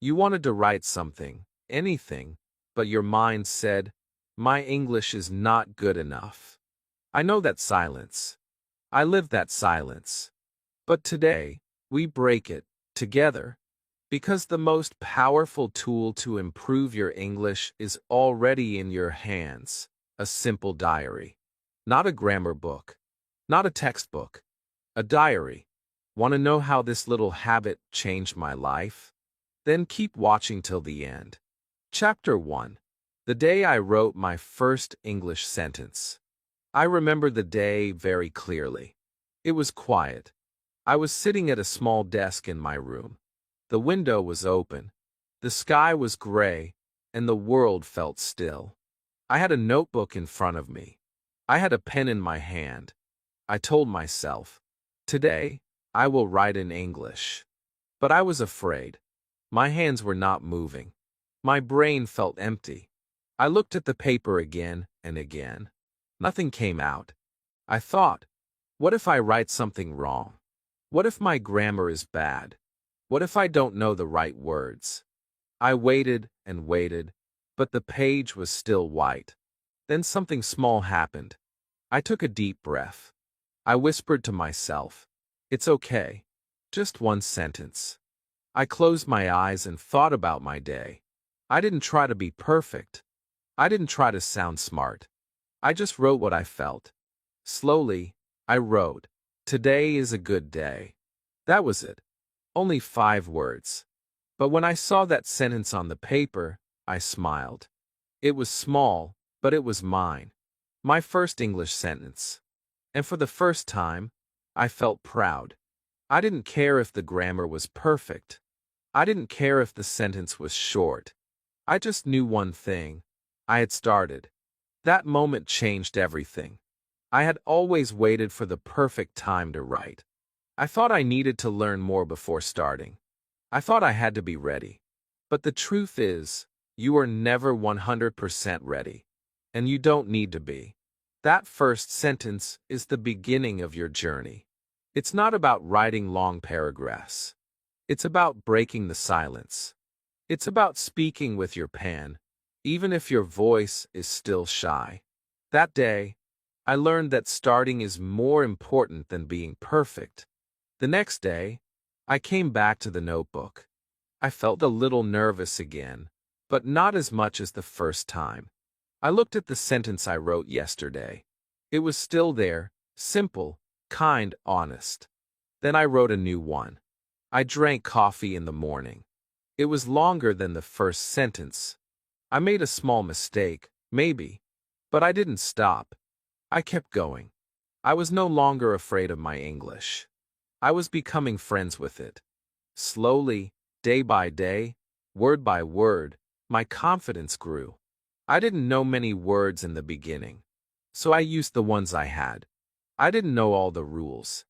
You wanted to write something, anything, but your mind said, "My English is not good enough." I know that silence. I live that silence. But today, we break it, together, because the most powerful tool to improve your English is already in your hands, a simple diary. Not a grammar book, not a textbook, a diary. Want to know how this little habit changed my life? Then keep watching till the end. Chapter 1. The day I wrote my first English sentence. I remember the day very clearly. It was quiet. I was sitting at a small desk in my room. The window was open. The sky was gray, and the world felt still. I had a notebook in front of me. I had a pen in my hand. I told myself, today, I will write in English. But I was afraid. My hands were not moving. My brain felt empty. I looked at the paper again and again. Nothing came out. I thought, what if I write something wrong? What if my grammar is bad? What if I don't know the right words? I waited and waited, but the page was still white. Then something small happened. I took a deep breath. I whispered to myself, "It's okay. Just one sentence." I closed my eyes and thought about my day. I didn't try to be perfect. I didn't try to sound smart. I just wrote what I felt. Slowly, I wrote, "Today is a good day." That was it. Only 5 words. But when I saw that sentence on the paper, I smiled. It was small, but it was mine. My first English sentence. And for the first time, I felt proud. I didn't care if the grammar was perfect. I didn't care if the sentence was short. I just knew one thing. I had started. That moment changed everything. I had always waited for the perfect time to write. I thought I needed to learn more before starting. I thought I had to be ready. But the truth is, you are never 100% ready. And you don't need to be. That first sentence is the beginning of your journey. It's not about writing long paragraphs. It's about breaking the silence. It's about speaking with your pen, even if your voice is still shy. That day, I learned that starting is more important than being perfect. The next day, I came back to the notebook. I felt a little nervous again, but not as much as the first time. I looked at the sentence I wrote yesterday. It was still there, simple, kind, honest. Then I wrote a new one. I drank coffee in the morning. It was longer than the first sentence. I made a small mistake, maybe, but I didn't stop. I kept going. I was no longer afraid of my English. I was becoming friends with it. Slowly, day by day, word by word, my confidence grew. I didn't know many words in the beginning, so I used the ones I had. I didn't know all the rules,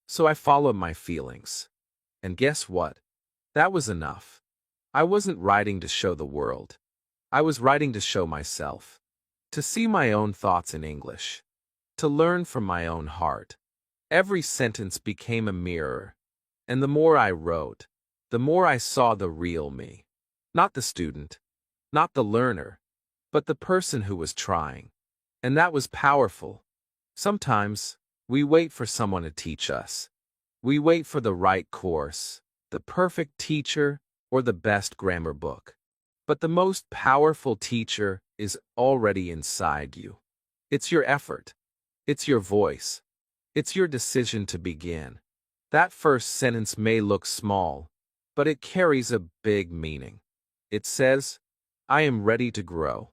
so I followed my feelings. And guess what? That was enough. I wasn't writing to show the world. I was writing to show myself. To see my own thoughts in English. To learn from my own heart. Every sentence became a mirror. And the more I wrote, the more I saw the real me. Not the student, not the learner, but the person who was trying. And that was powerful. Sometimes, we wait for someone to teach us. We wait for the right course, the perfect teacher, or the best grammar book. But the most powerful teacher is already inside you. It's your effort. It's your voice. It's your decision to begin. That first sentence may look small, but it carries a big meaning. It says, "I am ready to grow."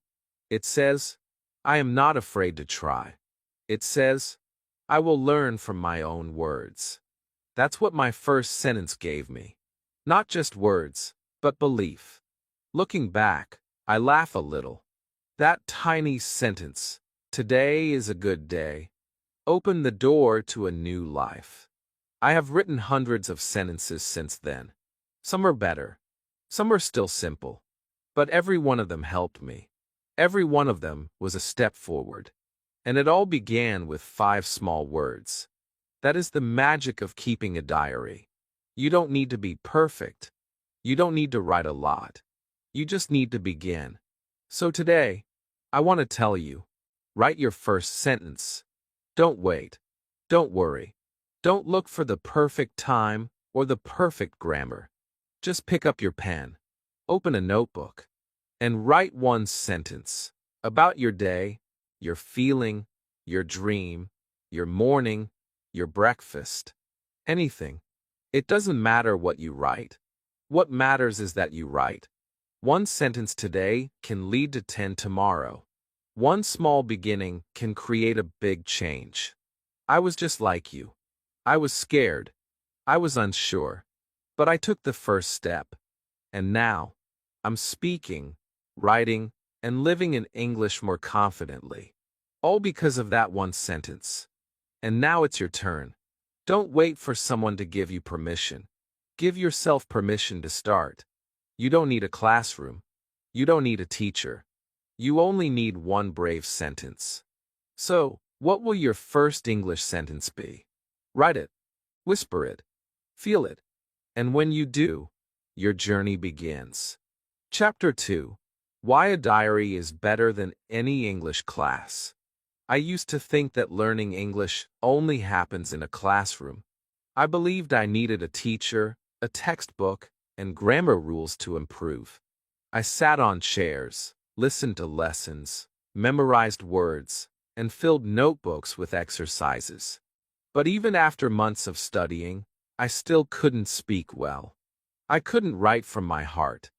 It says, "I am not afraid to try." It says, "I will learn from my own words." That's what my first sentence gave me. Not just words, but belief. Looking back, I laugh a little. That tiny sentence, "Today is a good day," opened the door to a new life. I have written hundreds of sentences since then. Some are better. Some are still simple. But every one of them helped me. Every one of them was a step forward. And it all began with 5 small words. That is the magic of keeping a diary. You don't need to be perfect. You don't need to write a lot. You just need to begin. So today, I want to tell you, write your first sentence. Don't wait. Don't worry. Don't look for the perfect time or the perfect grammar. Just pick up your pen, open a notebook, and write one sentence about your day, your feeling, your dream, your morning, your breakfast, anything. It doesn't matter what you write. What matters is that you write. One sentence today can lead to 10 tomorrow. One small beginning can create a big change. I was just like you. I was scared. I was unsure. But I took the first step. And now, I'm speaking, writing, and living in English more confidently. All because of that one sentence. And now it's your turn. Don't wait for someone to give you permission. Give yourself permission to start. You don't need a classroom. You don't need a teacher. You only need one brave sentence. So, what will your first English sentence be? Write it. Whisper it. Feel it. And when you do, your journey begins. Chapter 2. Why a diary is better than any English class. I used to think that learning English only happens in a classroom. I believed I needed a teacher, a textbook, and grammar rules to improve. I sat on chairs, listened to lessons, memorized words, and filled notebooks with exercises. But even after months of studying, I still couldn't speak well. I couldn't write from my heart.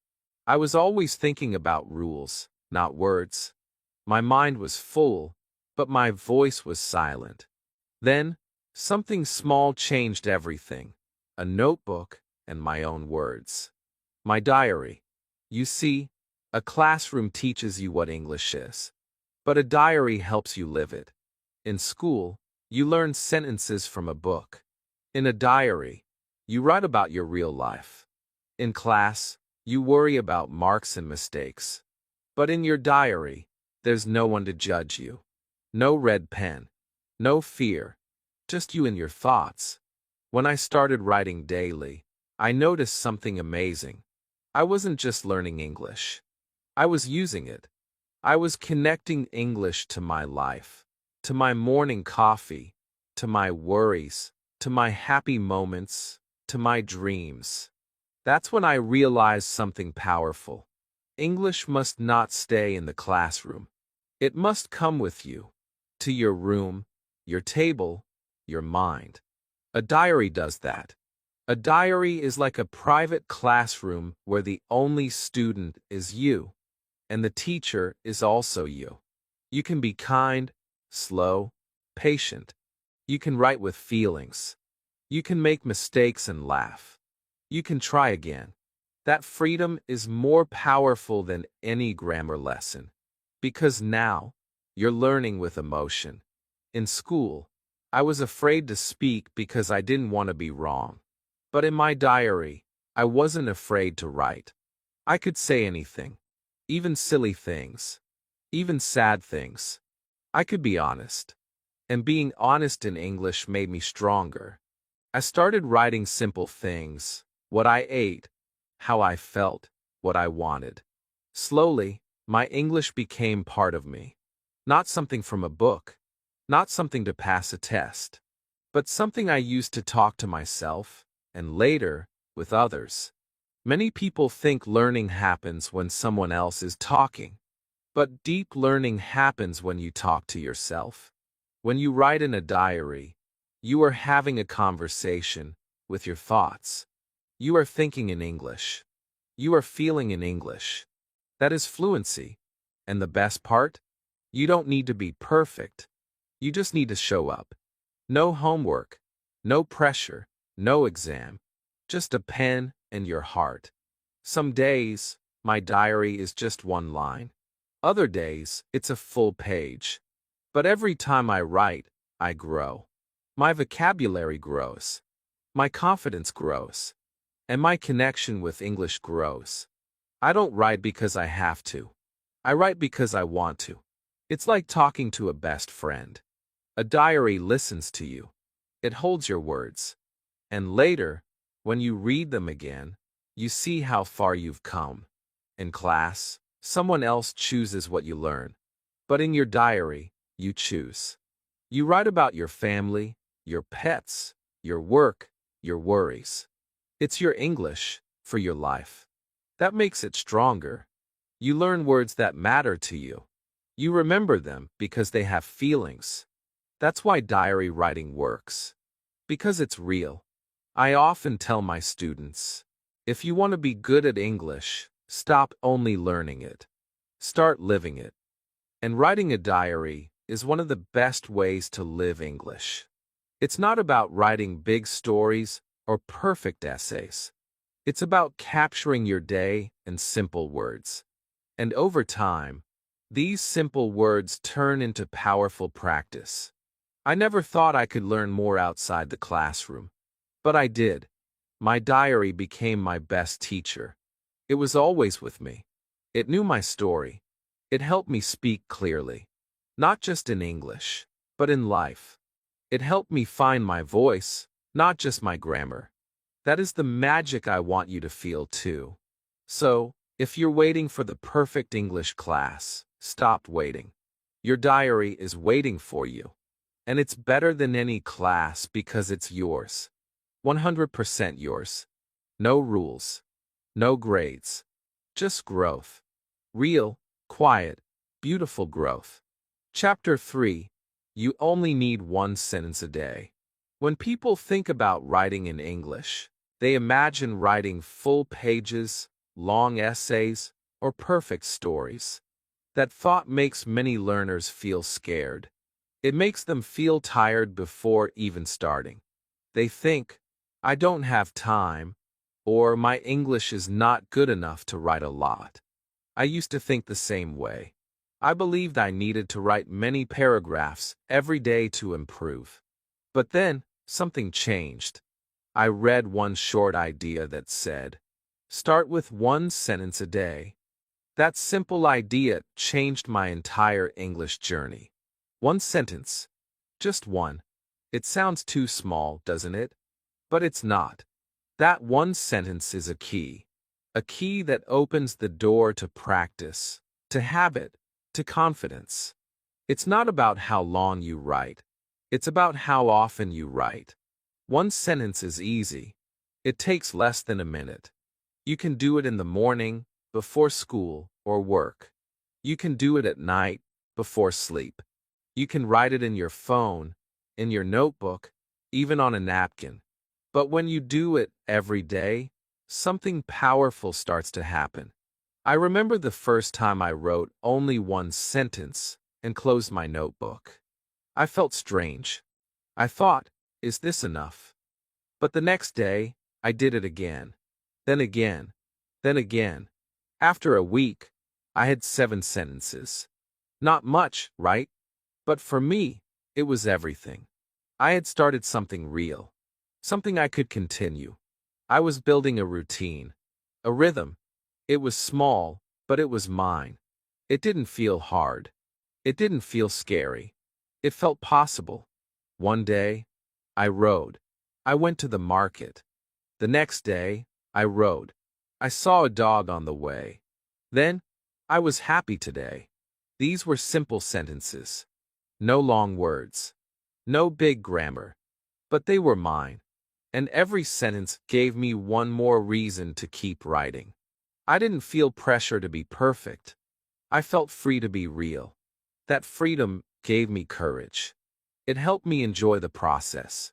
I was always thinking about rules, not words. My mind was full, but my voice was silent. Then, something small changed everything. A notebook and my own words. My diary. You see, a classroom teaches you what English is, but a diary helps you live it. In school, you learn sentences from a book. In a diary, you write about your real life. In class, you worry about marks and mistakes. But in your diary, there's no one to judge you. No red pen. No fear. Just you and your thoughts. When I started writing daily, I noticed something amazing. I wasn't just learning English. I was using it. I was connecting English to my life, to my morning coffee, to my worries, to my happy moments, to my dreams. That's when I realized something powerful. English must not stay in the classroom. It must come with you, to your room, your table, your mind. A diary does that. A diary is like a private classroom where the only student is you, and the teacher is also you. You can be kind, slow, patient. You can write with feelings. You can make mistakes and laugh. You can try again. That freedom is more powerful than any grammar lesson. Because now, you're learning with emotion. In school, I was afraid to speak because I didn't want to be wrong. But in my diary, I wasn't afraid to write. I could say anything, even silly things, even sad things. I could be honest. And being honest in English made me stronger. I started writing simple things, what I ate, how I felt, what I wanted. Slowly, my English became part of me. Not something from a book, not something to pass a test, but something I used to talk to myself, and later, with others. Many people think learning happens when someone else is talking. But deep learning happens when you talk to yourself. When you write in a diary, you are having a conversation with your thoughts. You are thinking in English. You are feeling in English. That is fluency. And the best part? You don't need to be perfect. You just need to show up. No homework, no pressure, no exam. Just a pen and your heart. Some days, my diary is just one line. Other days, it's a full page. But every time I write, I grow. My vocabulary grows. My confidence grows. And my connection with English grows. I don't write because I have to. I write because I want to. It's like talking to a best friend. A diary listens to you. It holds your words. And later, when you read them again, You see how far you've come. In class, someone else chooses what you learn. But in your diary, you choose. You write about your family, your pets, your work, your worries. It's your English for your life. That makes it stronger. You learn words that matter to you. You remember them because they have feelings. That's why diary writing works. Because it's real. I often tell my students, if you want to be good at English, stop only learning it. Start living it. And writing a diary is one of the best ways to live English. It's not about writing big stories or perfect essays. It's about capturing your day in simple words. And over time, these simple words turn into powerful practice. I never thought I could learn more outside the classroom. But I did. My diary became my best teacher. It was always with me. It knew my story. It helped me speak clearly. Not just in English, but in life. It helped me find my voice, not just my grammar. That is the magic I want you to feel too. So, if you're waiting for the perfect English class, stop waiting. Your diary is waiting for you. And it's better than any class because it's yours. 100% yours. No rules. No grades. Just growth. Real, quiet, beautiful growth. Chapter 3. You only need one sentence a day. When people think about writing in English, they imagine writing full pages, long essays, or perfect stories. That thought makes many learners feel scared. It makes them feel tired before even starting. They think, I don't have time, or my English is not good enough to write a lot. I used to think the same way. I believed I needed to write many paragraphs every day to improve. But then, something changed. I read one short idea that said, start with one sentence a day. That simple idea changed my entire English journey. One sentence. Just one. It sounds too small, doesn't it? But it's not. That one sentence is a key. A key that opens the door to practice, to habit, to confidence. It's not about how long you write. It's about how often you write. One sentence is easy. It takes less than a minute. You can do it in the morning, before school or work. You can do it at night, before sleep. You can write it in your phone, in your notebook, even on a napkin. But when you do it every day, something powerful starts to happen. I remember the first time I wrote only one sentence and closed my notebook. I felt strange. I thought, is this enough? But the next day, I did it again. Then again. Then again. After a week, I had 7 sentences. Not much, right? But for me, it was everything. I had started something real. Something I could continue. I was building a routine. A rhythm. It was small, but it was mine. It didn't feel hard. It didn't feel scary. It felt possible. One day, I rode. I went to the market. The next day, I rode. I saw a dog on the way. Then, I was happy today. These were simple sentences. No long words. No big grammar. But they were mine. And every sentence gave me one more reason to keep writing. I didn't feel pressure to be perfect. I felt free to be real. That freedom gave me courage. It helped me enjoy the process.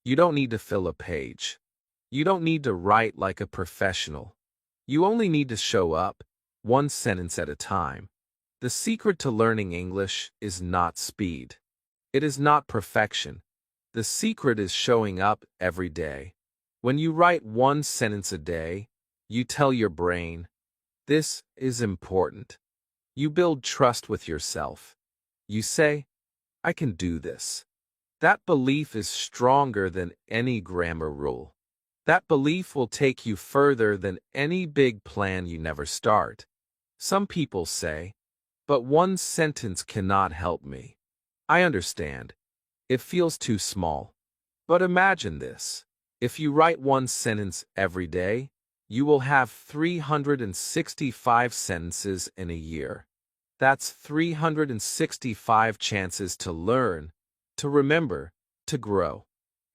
You don't need to fill a page. You don't need to write like a professional. You only need to show up, one sentence at a time. The secret to learning English is not speed. It is not perfection. The secret is showing up every day. When you write one sentence a day, you tell your brain, this is important. You build trust with yourself. You say, I can do this. That belief is stronger than any grammar rule. That belief will take you further than any big plan you never start. Some people say, but one sentence cannot help me. I understand. It feels too small. But imagine this. If you write one sentence every day, you will have 365 sentences in a year. That's 365 chances to learn, to remember, to grow.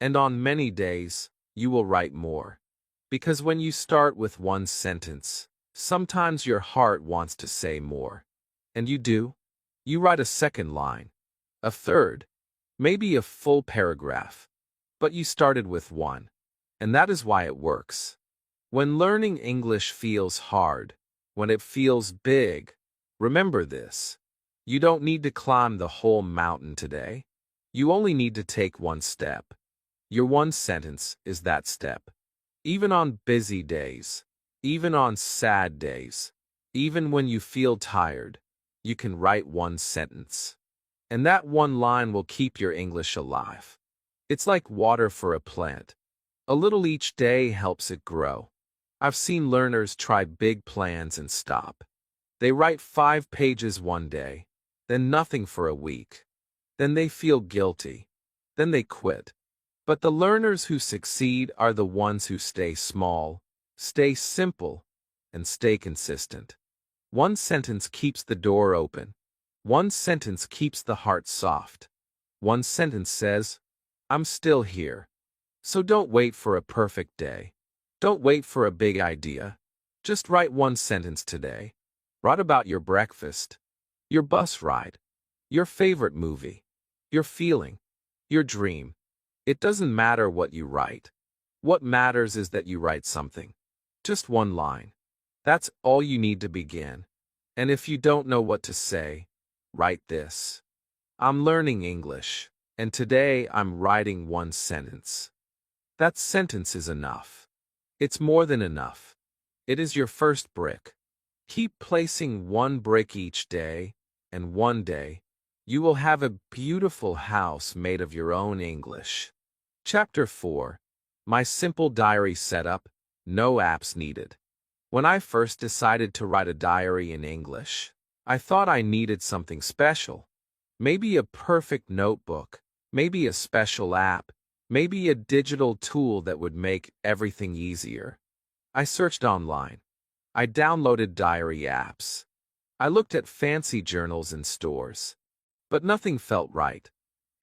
And on many days, you will write more. Because when you start with one sentence, sometimes your heart wants to say more. And you do. You write a second line, a third, maybe a full paragraph. But you started with one. And that is why it works. When learning English feels hard, when it feels big, remember this. You don't need to climb the whole mountain today. You only need to take one step. Your one sentence is that step. Even on busy days, even on sad days, even when you feel tired, you can write one sentence. And that one line will keep your English alive. It's like water for a plant. A little each day helps it grow. I've seen learners try big plans and stop. They write 5 pages one day, then nothing for a week. Then they feel guilty. Then they quit. But the learners who succeed are the ones who stay small, stay simple, and stay consistent. One sentence keeps the door open. One sentence keeps the heart soft. One sentence says, I'm still here. So don't wait for a perfect day. Don't wait for a big idea. Just write one sentence today. Write about your breakfast, your bus ride, your favorite movie, your feeling, your dream. It doesn't matter what you write. What matters is that you write something. Just one line. That's all you need to begin. And if you don't know what to say, write this. I'm learning English, and today I'm writing one sentence. That sentence is enough. It's more than enough. It is your first brick. Keep placing one brick each day, and one day, you will have a beautiful house made of your own English. Chapter 4. My simple diary setup, no apps needed. When I first decided to write a diary in English, I thought I needed something special. Maybe a perfect notebook, maybe a special app, maybe a digital tool that would make everything easier. I searched online. I downloaded diary apps. I looked at fancy journals in stores. But nothing felt right.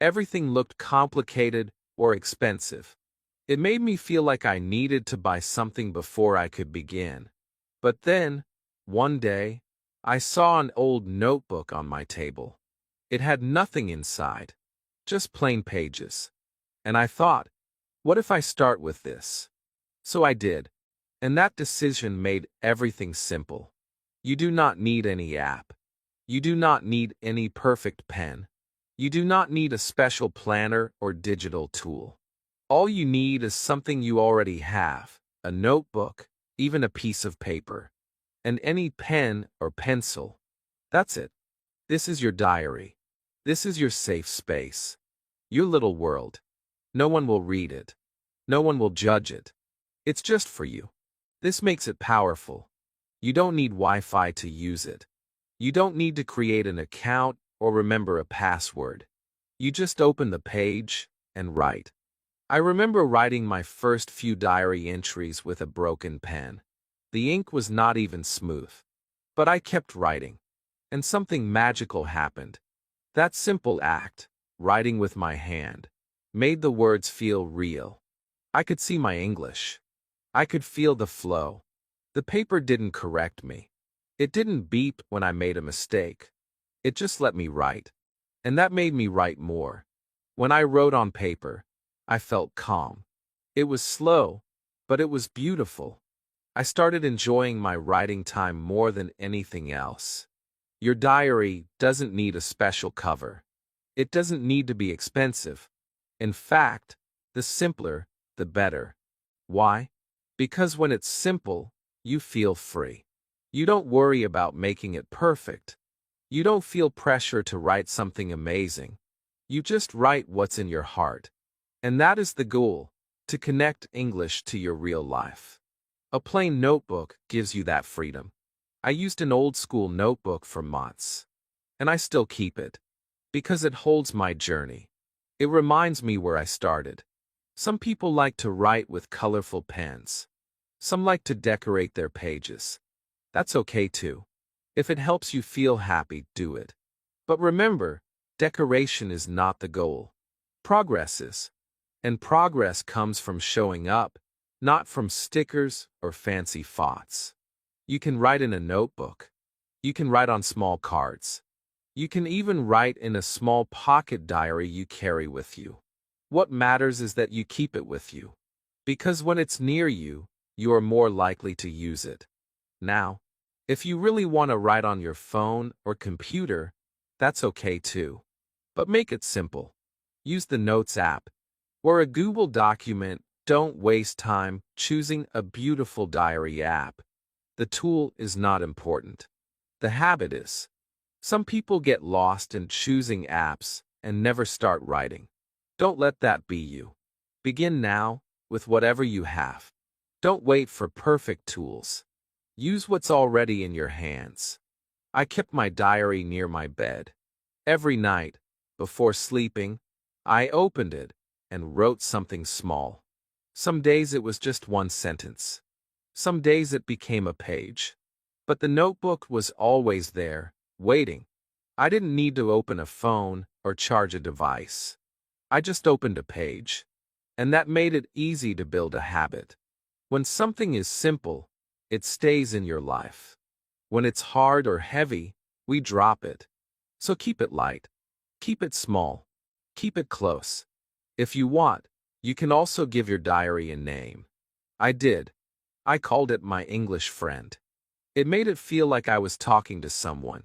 Everything looked complicated or expensive. It made me feel like I needed to buy something before I could begin. But then, one day, I saw an old notebook on my table. It had nothing inside, just plain pages. And I thought, what if I start with this? So I did. And that decision made everything simple. You do not need any app. You do not need any perfect pen. You do not need a special planner or digital tool. All you need is something you already have, a notebook, even a piece of paper, and any pen or pencil. That's it. This is your diary. This is your safe space. Your little world. No one will read it. No one will judge it. It's just for you. This makes it powerful. You don't need Wi-Fi to use it. You don't need to create an account or remember a password. You just open the page and write. I remember writing my first few diary entries with a broken pen. The ink was not even smooth. But I kept writing. And something magical happened. That simple act, writing with my hand, made the words feel real. I could see my English. I could feel the flow. The paper didn't correct me. It didn't beep when I made a mistake. It just let me write. And that made me write more. When I wrote on paper, I felt calm. It was slow, but it was beautiful. I started enjoying my writing time more than anything else. Your diary doesn't need a special cover. It doesn't need to be expensive. In fact, the simpler, the better. Why? Because when it's simple, you feel free. You don't worry about making it perfect. You don't feel pressure to write something amazing. You just write what's in your heart. And that is the goal, to connect English to your real life. A plain notebook gives you that freedom. I used an old-school notebook for months. And I still keep it. Because it holds my journey. It reminds me where I started. Some people like to write with colorful pens. Some like to decorate their pages. That's okay too. If it helps you feel happy, do it. But remember, decoration is not the goal. Progress is. And progress comes from showing up, not from stickers or fancy fonts. You can write in a notebook. You can write on small cards. You can even write in a small pocket diary you carry with you. What matters is that you keep it with you. Because when it's near you, you are more likely to use it. Now, if you really want to write on your phone or computer, that's okay too. But make it simple. Use the Notes app or a Google document. Don't waste time choosing a beautiful diary app. The tool is not important. The habit is. Some people get lost in choosing apps and never start writing. Don't let that be you. Begin now with whatever you have. Don't wait for perfect tools. Use what's already in your hands. I kept my diary near my bed. Every night, before sleeping, I opened it and wrote something small. Some days it was just one sentence. Some days it became a page. But the notebook was always there, waiting. I didn't need to open a phone or charge a device. I just opened a page. And that made it easy to build a habit. When something is simple, it stays in your life. When it's hard or heavy, we drop it. So keep it light. Keep it small. Keep it close. If you want, you can also give your diary a name. I did. I called it my English friend. It made it feel like I was talking to someone.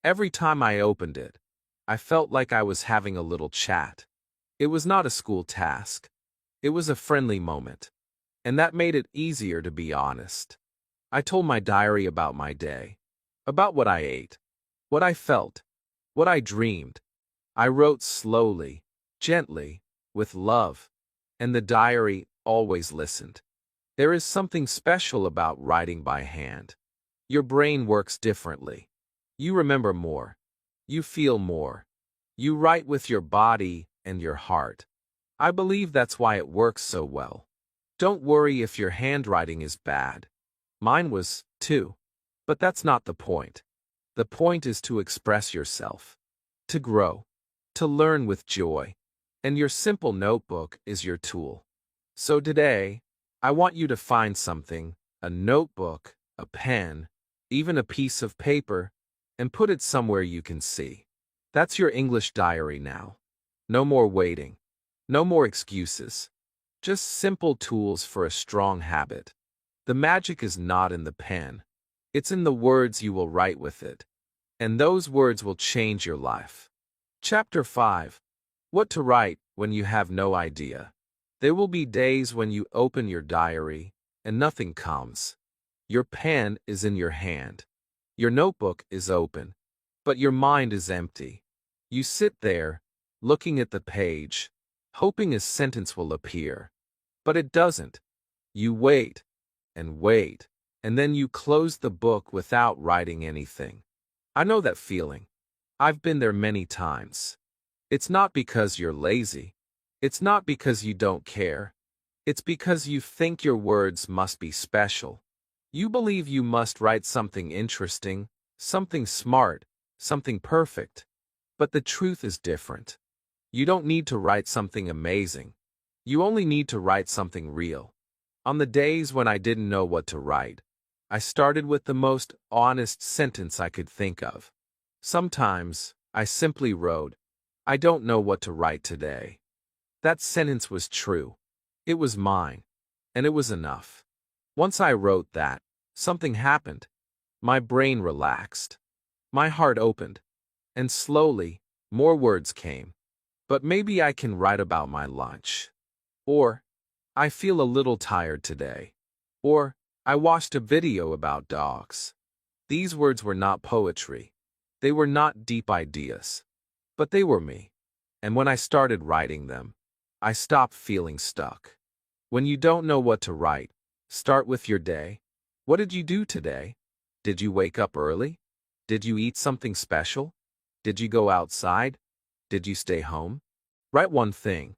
Every time I opened it, I felt like I was having a little chat. It was not a school task. It was a friendly moment. And that made it easier to be honest. I told my diary about my day, about what I ate, what I felt, what I dreamed. I wrote slowly, gently, with love, and the diary always listened. There is something special about writing by hand. Your brain works differently. You remember more. You feel more. You write with your body and your heart. I believe that's why it works so well. Don't worry if your handwriting is bad. Mine was, too. But that's not the point. The point is to express yourself, to grow, to learn with joy. And your simple notebook is your tool. So today, I want you to find something, a notebook, a pen, even a piece of paper, and put it somewhere you can see. That's your English diary now. No more waiting. No more excuses. Just simple tools for a strong habit. The magic is not in the pen. It's in the words you will write with it. And those words will change your life. Chapter 5. What to write when you have no idea. There will be days when you open your diary and nothing comes. Your pen is in your hand. Your notebook is open, but your mind is empty. You sit there, looking at the page, hoping a sentence will appear. But it doesn't. You wait, and then you close the book without writing anything. I know that feeling. I've been there many times. It's not because you're lazy. It's not because you don't care. It's because you think your words must be special. You believe you must write something interesting, something smart, something perfect. But the truth is different. You don't need to write something amazing. You only need to write something real. On the days when I didn't know what to write, I started with the most honest sentence I could think of. Sometimes, I simply wrote, "I don't know what to write today." That sentence was true. It was mine. And it was enough. Once I wrote that, something happened. My brain relaxed. My heart opened. And slowly, more words came. But maybe I can write about my lunch. Or, I feel a little tired today. Or, I watched a video about dogs. These words were not poetry. They were not deep ideas. But they were me. And when I started writing them, I stopped feeling stuck. When you don't know what to write, start with your day. What did you do today? Did you wake up early? Did you eat something special? Did you go outside? Did you stay home? Write one thing,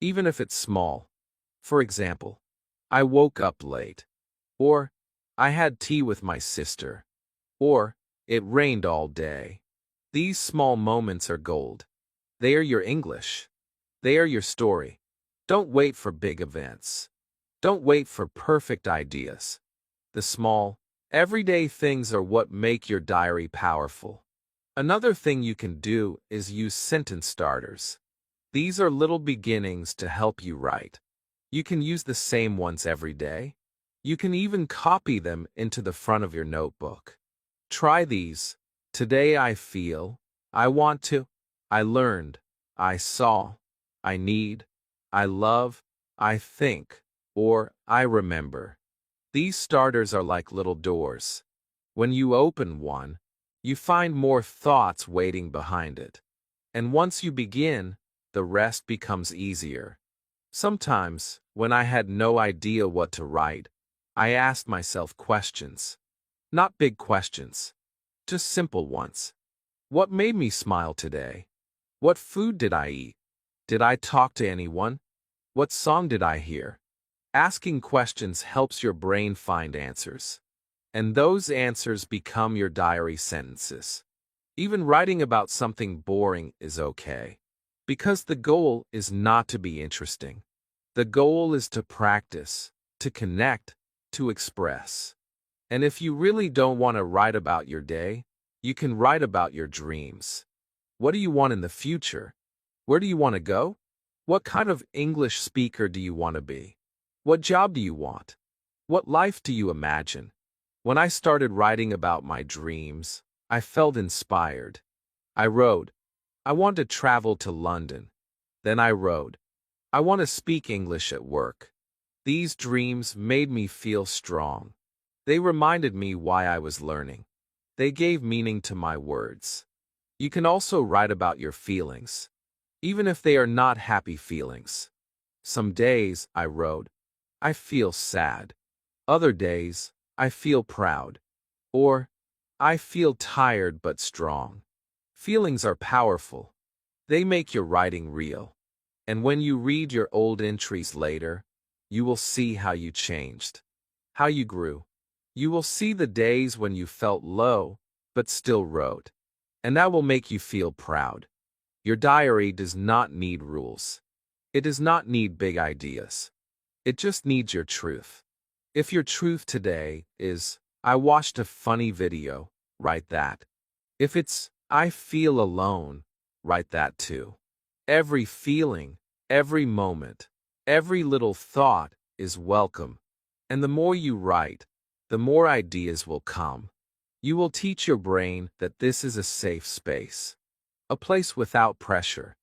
even if it's small. For example, I woke up late. Or, I had tea with my sister. Or, it rained all day. These small moments are gold. They are your English. They are your story. Don't wait for big events. Don't wait for perfect ideas. The small, everyday things are what make your diary powerful. Another thing you can do is use sentence starters. These are little beginnings to help you write. You can use the same ones every day. You can even copy them into the front of your notebook. Try these. Today I feel, I want to, I learned, I saw, I need, I love, I think, or I remember. These starters are like little doors. When you open one, you find more thoughts waiting behind it. And once you begin, the rest becomes easier. Sometimes, when I had no idea what to write, I asked myself questions. Not big questions, just simple ones. What made me smile today? What food did I eat? Did I talk to anyone? What song did I hear? Asking questions helps your brain find answers. And those answers become your diary sentences. Even writing about something boring is okay. Because the goal is not to be interesting. The goal is to practice, to connect, to express. And if you really don't want to write about your day, you can write about your dreams. What do you want in the future? Where do you want to go? What kind of English speaker do you want to be? What job do you want? What life do you imagine? When I started writing about my dreams, I felt inspired. I wrote, I want to travel to London. Then I wrote, I want to speak English at work. These dreams made me feel strong. They reminded me why I was learning. They gave meaning to my words. You can also write about your feelings, even if they are not happy feelings. Some days, I wrote, I feel sad. Other days, I feel proud. Or, I feel tired but strong. Feelings are powerful. They make your writing real. And when you read your old entries later, you will see how you changed, how you grew. You will see the days when you felt low, but still wrote. And that will make you feel proud. Your diary does not need rules. It does not need big ideas. It just needs your truth. If your truth today is, I watched a funny video, write that. If it's, I feel alone, write that too. Every feeling, every moment, every little thought is welcome. And the more you write, the more ideas will come. You will teach your brain that this is a safe space. A place without pressure.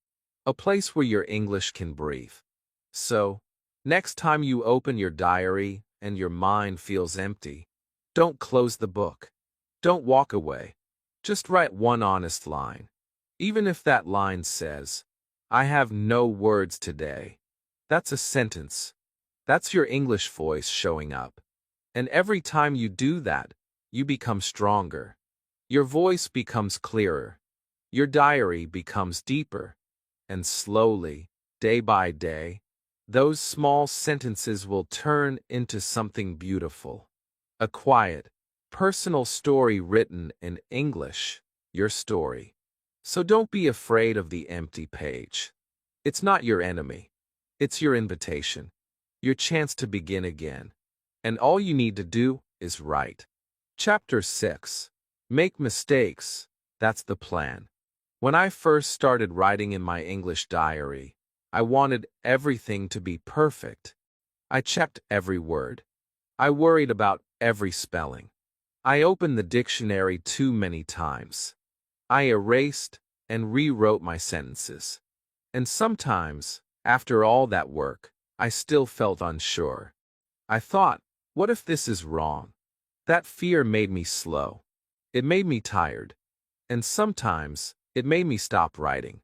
A place where your English can breathe. So, next time you open your diary and your mind feels empty, don't close the book. Don't walk away. Just write one honest line. Even if that line says, I have no words today. That's a sentence. That's your English voice showing up. And every time you do that, you become stronger. Your voice becomes clearer. Your diary becomes deeper. And slowly, day by day, those small sentences will turn into something beautiful. A quiet, personal story written in English, your story. So don't be afraid of the empty page. It's not your enemy. It's your invitation, your chance to begin again. And all you need to do is write. Chapter 6. Make mistakes. That's the plan. When I first started writing in my English diary, I wanted everything to be perfect. I checked every word. I worried about every spelling. I opened the dictionary too many times. I erased and rewrote my sentences. And sometimes, after all that work, I still felt unsure. I thought, what if this is wrong? That fear made me slow. It made me tired. And sometimes, it made me stop writing.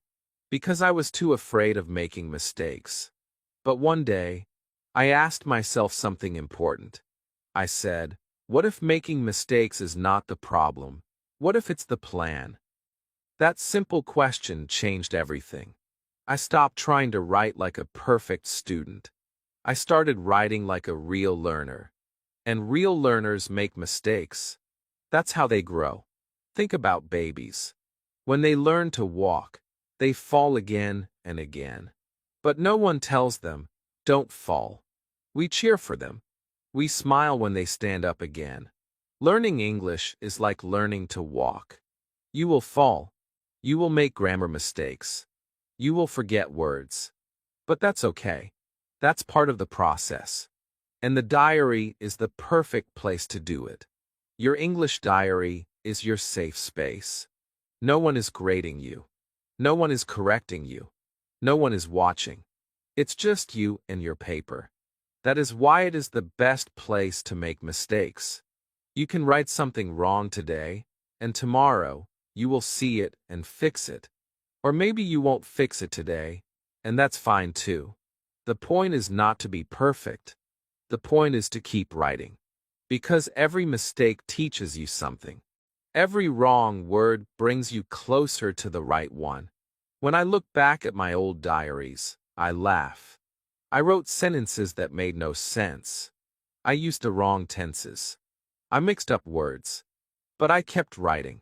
Because I was too afraid of making mistakes. But one day, I asked myself something important. I said, what if making mistakes is not the problem? What if it's the plan? That simple question changed everything. I stopped trying to write like a perfect student. I started writing like a real learner. And real learners make mistakes. That's how they grow. Think about babies. When they learn to walk, they fall again and again. But no one tells them, don't fall. We cheer for them. We smile when they stand up again. Learning English is like learning to walk. You will fall. You will make grammar mistakes. You will forget words. But that's okay. That's part of the process. And the diary is the perfect place to do it. Your English diary is your safe space. No one is grading you. No one is correcting you. No one is watching. It's just you and your paper. That is why it is the best place to make mistakes. You can write something wrong today, and tomorrow you will see it and fix it. Or maybe you won't fix it today, and that's fine too. The point is not to be perfect. The point is to keep writing. Because every mistake teaches you something. Every wrong word brings you closer to the right one. When I look back at my old diaries, I laugh. I wrote sentences that made no sense. I used the wrong tenses. I mixed up words. But I kept writing.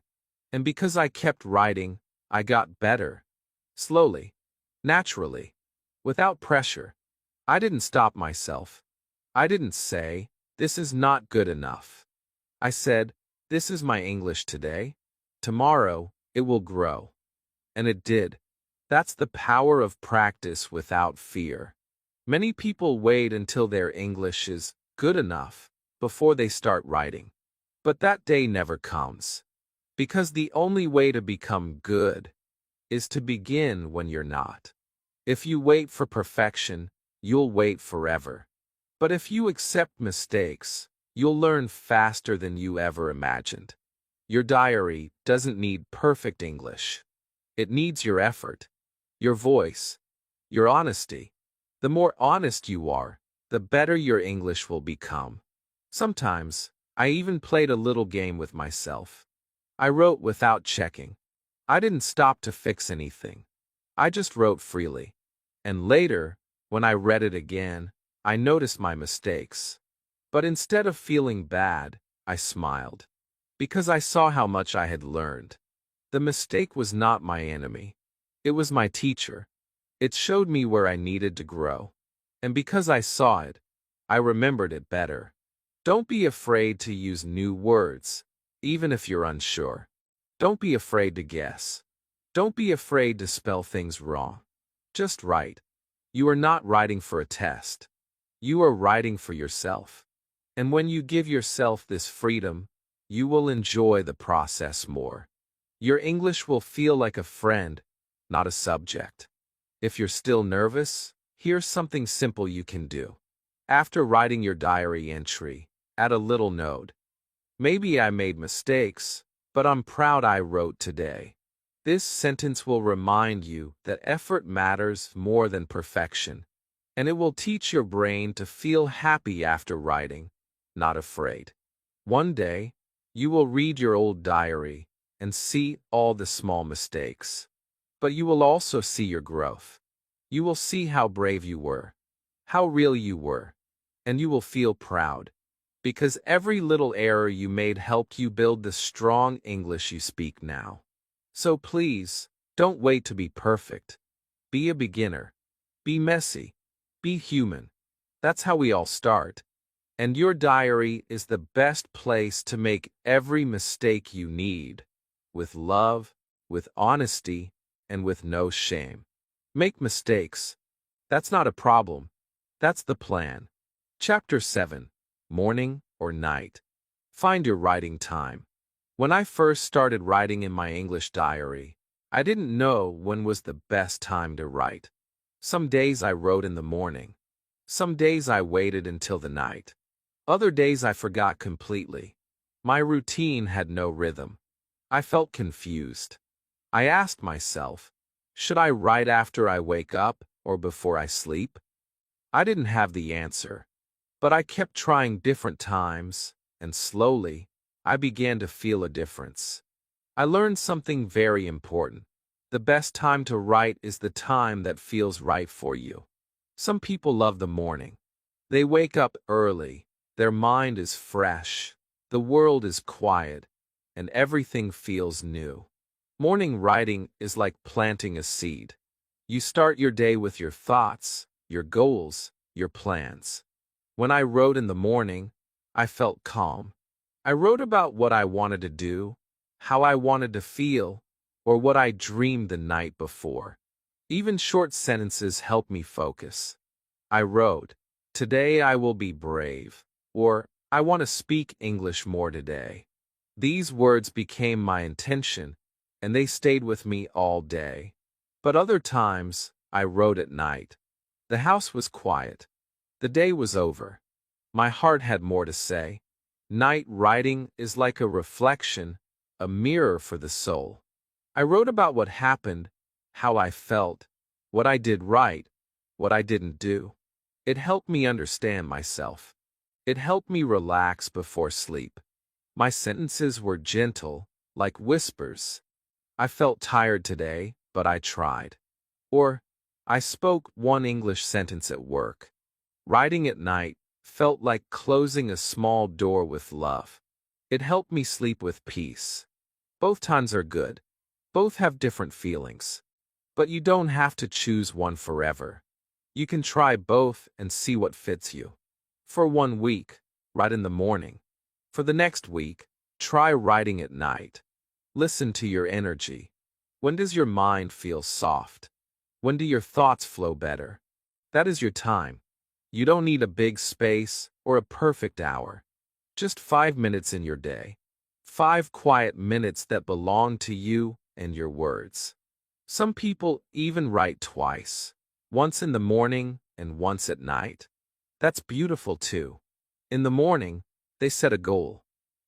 And because I kept writing, I got better. Slowly. Naturally. Without pressure. I didn't stop myself. I didn't say, this is not good enough. I said, this is my English today. Tomorrow, it will grow. And it did. That's the power of practice without fear. Many people wait until their English is good enough before they start writing. But that day never comes. Because the only way to become good is to begin when you're not. If you wait for perfection, you'll wait forever. But if you accept mistakes, you'll learn faster than you ever imagined. Your diary doesn't need perfect English. It needs your effort, your voice, your honesty. The more honest you are, the better your English will become. Sometimes, I even played a little game with myself. I wrote without checking. I didn't stop to fix anything. I just wrote freely. And later, when I read it again, I noticed my mistakes. But instead of feeling bad, I smiled. Because I saw how much I had learned. The mistake was not my enemy. It was my teacher. It showed me where I needed to grow. And because I saw it, I remembered it better. Don't be afraid to use new words, even if you're unsure. Don't be afraid to guess. Don't be afraid to spell things wrong. Just write. You are not writing for a test. You are writing for yourself. And when you give yourself this freedom, you will enjoy the process more. Your English will feel like a friend, not a subject. If you're still nervous, here's something simple you can do. After writing your diary entry, add a little note. Maybe I made mistakes, but I'm proud I wrote today. This sentence will remind you that effort matters more than perfection, and it will teach your brain to feel happy after writing, not afraid. One day, you will read your old diary and see all the small mistakes. But you will also see your growth. You will see how brave you were, how real you were, and you will feel proud. Because every little error you made helped you build the strong English you speak now. So please, don't wait to be perfect. Be a beginner. Be messy. Be human. That's how we all start. And your diary is the best place to make every mistake you need. With love, with honesty, and with no shame. Make mistakes. That's not a problem. That's the plan. Chapter 7. Morning or night. Find your writing time. When I first started writing in my English diary, I didn't know when was the best time to write. Some days I wrote in the morning. Some days I waited until the night. Other days I forgot completely. My routine had no rhythm. I felt confused. I asked myself, should I write after I wake up or before I sleep? I didn't have the answer, but I kept trying different times, and slowly, I began to feel a difference. I learned something very important. The best time to write is the time that feels right for you. Some people love the morning. They wake up early, Their mind is fresh, the world is quiet, and everything feels new. Morning writing is like planting a seed. You start your day with your thoughts, your goals, your plans. When I wrote in the morning, I felt calm. I wrote about what I wanted to do, how I wanted to feel, or what I dreamed the night before. Even short sentences help me focus. I wrote, "Today I will be brave," or "I want to speak English more today." These words became my intention, and they stayed with me all day. But other times, I wrote at night. The house was quiet. The day was over. My heart had more to say. Night writing is like a reflection, a mirror for the soul. I wrote about what happened, how I felt, what I did right, what I didn't do. It helped me understand myself. It helped me relax before sleep. My sentences were gentle, like whispers. I felt tired today, but I tried. Or, I spoke one English sentence at work. Writing at night felt like closing a small door with love. It helped me sleep with peace. Both times are good. Both have different feelings. But you don't have to choose one forever. You can try both and see what fits you. For 1 week, write in the morning. For the next week, try writing at night. Listen to your energy. When does your mind feel soft? When do your thoughts flow better? That is your time. You don't need a big space or a perfect hour. Just 5 minutes in your day. 5 quiet minutes that belong to you and your words. Some people even write twice, once in the morning and once at night. That's beautiful too. In the morning, they set a goal.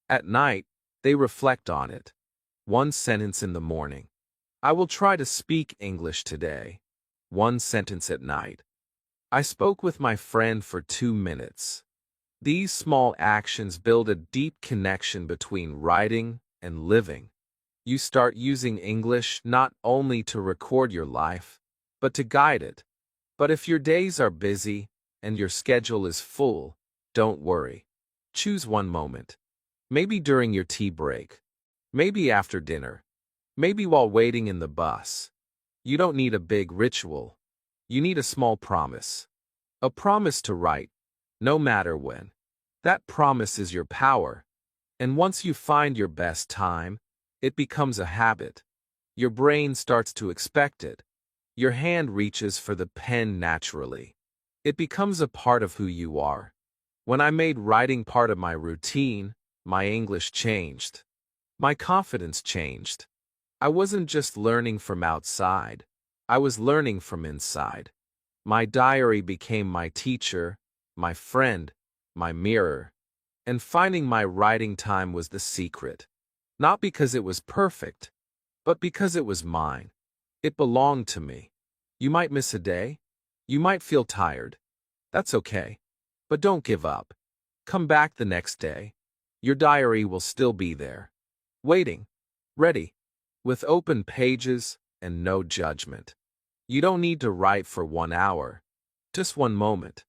At night, they reflect on it. One sentence in the morning. I will try to speak English today. One sentence at night. I spoke with my friend for 2 minutes. These small actions build a deep connection between writing and living. You start using English not only to record your life, but to guide it. But if your days are busy and your schedule is full, don't worry. Choose one moment. Maybe during your tea break. Maybe after dinner. Maybe while waiting in the bus. You don't need a big ritual. You need a small promise. A promise to write, no matter when. That promise is your power. And once you find your best time, it becomes a habit. Your brain starts to expect it. Your hand reaches for the pen naturally. It becomes a part of who you are. When I made writing part of my routine, my English changed. My confidence changed. I wasn't just learning from outside. I was learning from inside. My diary became my teacher, my friend, my mirror. And finding my writing time was the secret. Not because it was perfect, but because it was mine. It belonged to me. You might miss a day. You might feel tired. That's okay. But don't give up. Come back the next day. Your diary will still be there. Waiting. Ready. With open pages and no judgment. You don't need to write for 1 hour. Just one moment.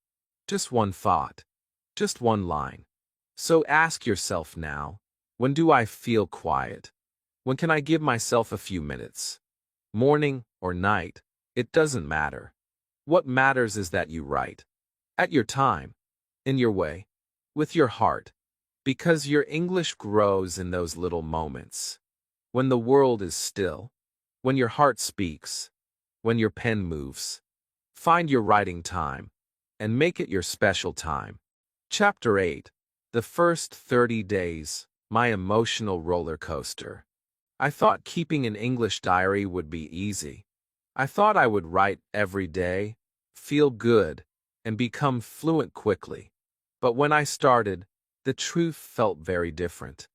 Just one thought. Just one line. So ask yourself now, when do I feel quiet? When can I give myself a few minutes? Morning or night, it doesn't matter. What matters is that you write. At your time. In your way. With your heart. Because your English grows in those little moments. When the world is still. When your heart speaks. When your pen moves. Find your writing time. And make it your special time. Chapter 8. The first 30 days. My emotional roller coaster. I thought keeping an English diary would be easy. I thought I would write every day, feel good, and become fluent quickly. But when I started, the truth felt very different.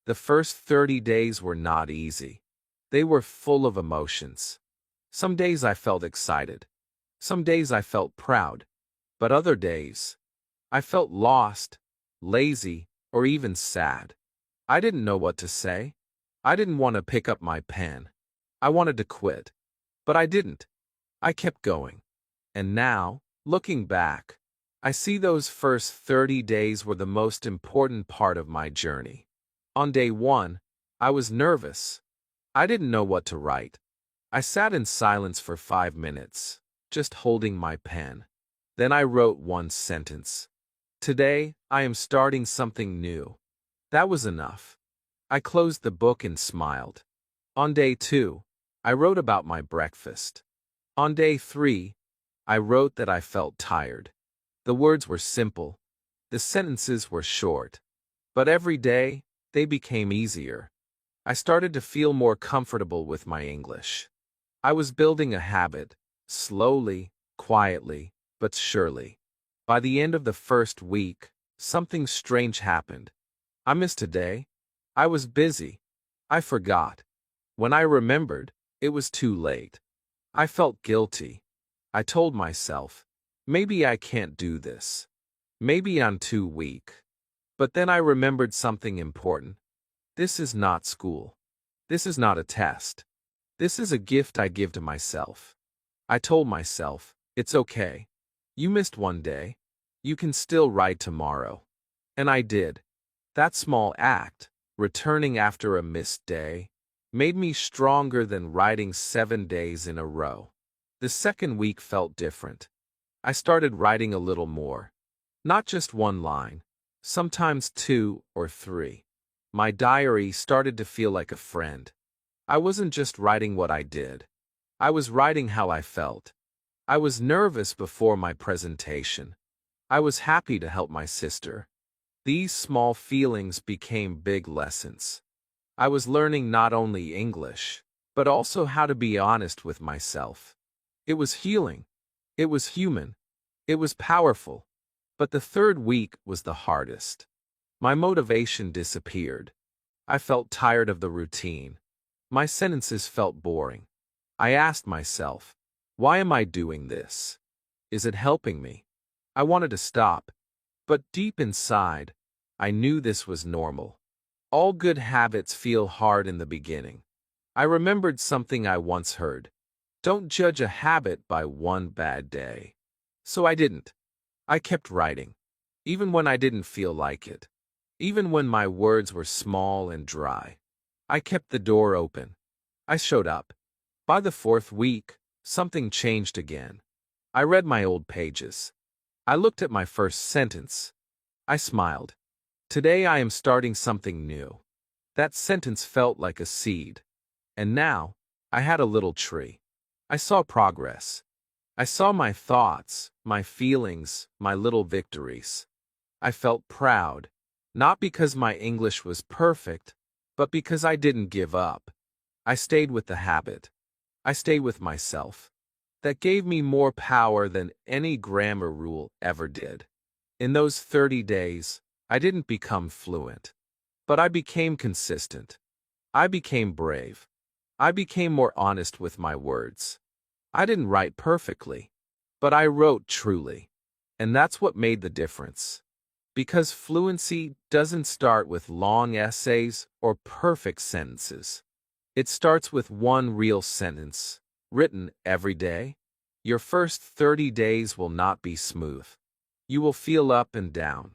The first 30 days were not easy. They were full of emotions. Some days I felt excited. Some days I felt proud. But other days, I felt lost, lazy, or even sad. I didn't know what to say. I didn't want to pick up my pen. I wanted to quit. But I didn't. I kept going. And now, looking back, I see those first 30 days were the most important part of my journey. On day 1, I was nervous. I didn't know what to write. I sat in silence for 5 minutes, just holding my pen. Then I wrote one sentence. Today, I am starting something new. That was enough. I closed the book and smiled. On day 2, I wrote about my breakfast. On day 3, I wrote that I felt tired. The words were simple. The sentences were short. But every day, they became easier. I started to feel more comfortable with my English. I was building a habit, slowly, quietly, but surely. By the end of the first week, something strange happened. I missed a day. I was busy. I forgot. When I remembered, it was too late. I felt guilty. I told myself, maybe I can't do this. Maybe I'm too weak. But then I remembered something important. This is not school. This is not a test. This is a gift I give to myself. I told myself, it's okay. You missed one day. You can still write tomorrow. And I did. That small act, returning after a missed day, made me stronger than writing 7 days in a row. The second week felt different. I started writing a little more. Not just one line, sometimes 2 or 3. My diary started to feel like a friend. I wasn't just writing what I did. I was writing how I felt. I was nervous before my presentation. I was happy to help my sister. These small feelings became big lessons. I was learning not only English, but also how to be honest with myself. It was healing. It was human. It was powerful. But the third week was the hardest. My motivation disappeared. I felt tired of the routine. My sentences felt boring. I asked myself, why am I doing this? Is it helping me? I wanted to stop, but deep inside, I knew this was normal. All good habits feel hard in the beginning. I remembered something I once heard. Don't judge a habit by one bad day. So I didn't. I kept writing, even when I didn't feel like it. Even when my words were small and dry. I kept the door open. I showed up. By the 4th week, something changed again. I read my old pages. I looked at my first sentence. I smiled. Today I am starting something new. That sentence felt like a seed. And now, I had a little tree. I saw progress. I saw my thoughts, my feelings, my little victories. I felt proud, not because my English was perfect, but because I didn't give up. I stayed with the habit. I stayed with myself. That gave me more power than any grammar rule ever did. In those 30 days, I didn't become fluent, but I became consistent. I became brave. I became more honest with my words. I didn't write perfectly, but I wrote truly. And that's what made the difference. Because fluency doesn't start with long essays or perfect sentences. It starts with one real sentence, written every day. Your first 30 days will not be smooth. You will feel up and down.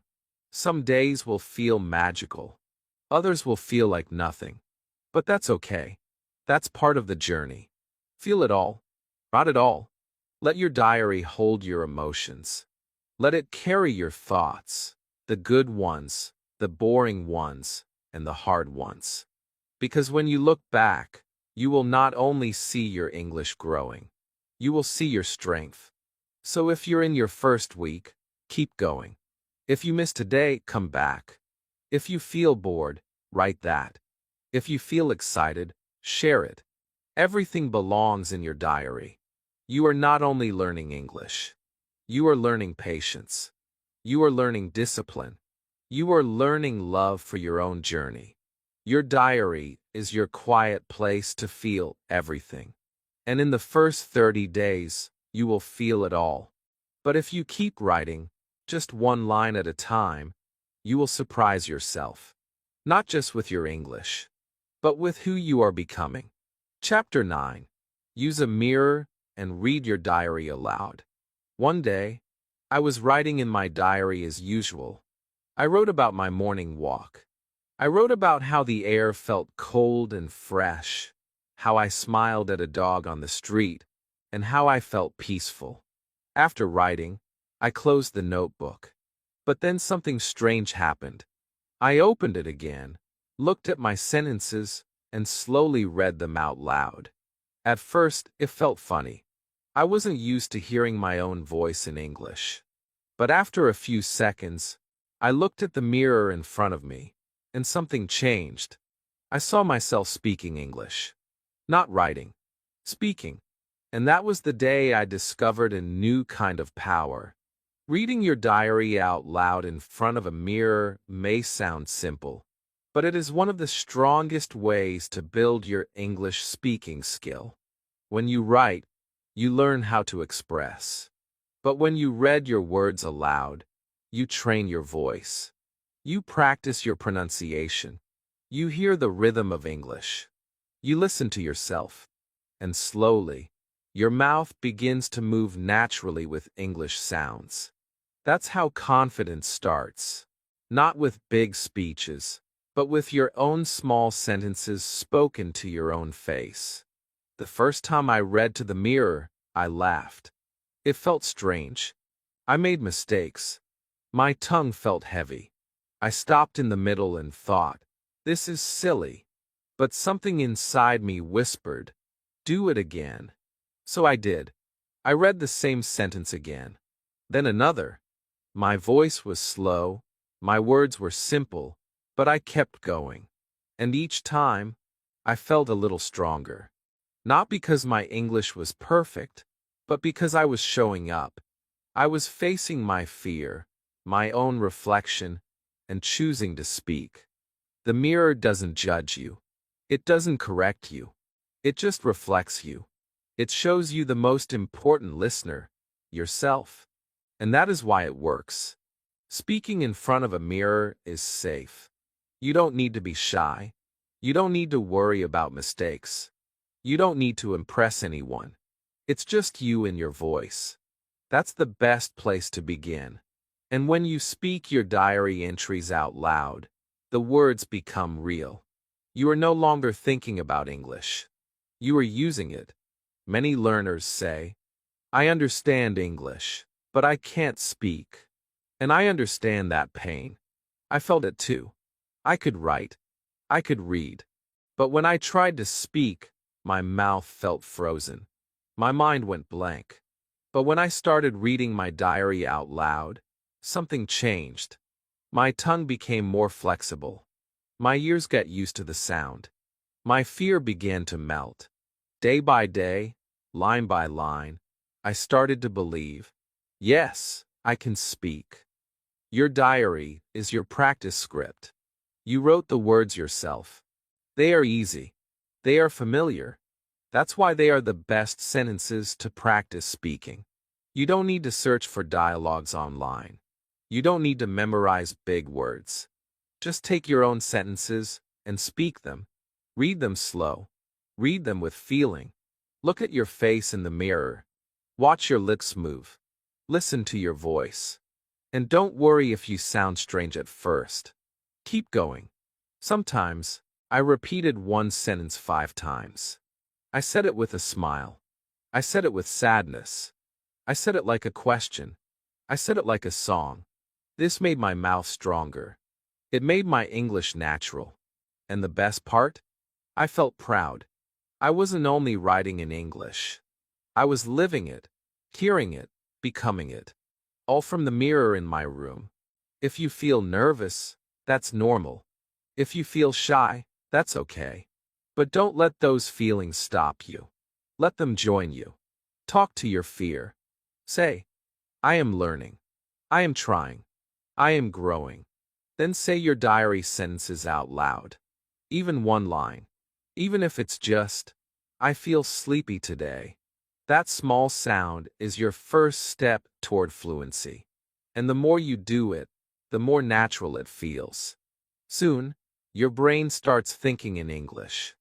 Some days will feel magical. Others will feel like nothing. But that's okay. That's part of the journey. Feel it all. Not at all. Let your diary hold your emotions. Let it carry your thoughts, the good ones, the boring ones, and the hard ones. Because when you look back, you will not only see your English growing, you will see your strength. So if you're in your first week, keep going. If you miss today, come back. If you feel bored, write that. If you feel excited, share it. Everything belongs in your diary. You are not only learning English. You are learning patience. You are learning discipline. You are learning love for your own journey. Your diary is your quiet place to feel everything. And in the first 30 days, you will feel it all. But if you keep writing, just one line at a time, you will surprise yourself. Not just with your English, but with who you are becoming. Chapter 9. Use a mirror and read your diary aloud. One day, I was writing in my diary as usual. I wrote about my morning walk. I wrote about how the air felt cold and fresh, how I smiled at a dog on the street, and how I felt peaceful. After writing, I closed the notebook. But then something strange happened. I opened it again, looked at my sentences, and slowly read them out loud. At first, it felt funny. I wasn't used to hearing my own voice in English. But after a few seconds, I looked at the mirror in front of me, and something changed. I saw myself speaking English. Not writing. Speaking. And that was the day I discovered a new kind of power. Reading your diary out loud in front of a mirror may sound simple, but it is one of the strongest ways to build your English speaking skill. When you write, you learn how to express. But when you read your words aloud, you train your voice. You practice your pronunciation. You hear the rhythm of English. You listen to yourself. And slowly, your mouth begins to move naturally with English sounds. That's how confidence starts. Not with big speeches, but with your own small sentences spoken to your own face. The first time I read to the mirror, I laughed. It felt strange. I made mistakes. My tongue felt heavy. I stopped in the middle and thought, this is silly. But something inside me whispered, do it again. So I did. I read the same sentence again. Then another. My voice was slow, my words were simple, but I kept going. And each time, I felt a little stronger. Not because my English was perfect, but because I was showing up. I was facing my fear, my own reflection, and choosing to speak. The mirror doesn't judge you. It doesn't correct you. It just reflects you. It shows you the most important listener, yourself. And that is why it works. Speaking in front of a mirror is safe. You don't need to be shy. You don't need to worry about mistakes. You don't need to impress anyone. It's just you and your voice. That's the best place to begin. And when you speak your diary entries out loud, the words become real. You are no longer thinking about English. You are using it. Many learners say, I understand English, but I can't speak. And I understand that pain. I felt it too. I could write. I could read. But when I tried to speak, my mouth felt frozen. My mind went blank. But when I started reading my diary out loud, something changed. My tongue became more flexible. My ears got used to the sound. My fear began to melt. Day by day, line by line, I started to believe, yes, I can speak. Your diary is your practice script. You wrote the words yourself. They are easy. They are familiar. That's why they are the best sentences to practice speaking. You don't need to search for dialogues online. You don't need to memorize big words. Just take your own sentences and speak them. Read them slow. Read them with feeling. Look at your face in the mirror. Watch your lips move. Listen to your voice. And don't worry if you sound strange at first. Keep going. Sometimes, I repeated one sentence 5 times. I said it with a smile. I said it with sadness. I said it like a question. I said it like a song. This made my mouth stronger. It made my English natural. And the best part? I felt proud. I wasn't only writing in English. I was living it, hearing it, becoming it. All from the mirror in my room. If you feel nervous, that's normal. If you feel shy, that's okay. But don't let those feelings stop you. Let them join you. Talk to your fear. Say, I am learning. I am trying. I am growing. Then say your diary sentences out loud. Even one line. Even if it's just, I feel sleepy today. That small sound is your first step toward fluency. And the more you do it, the more natural it feels. Soon, your brain starts thinking in English.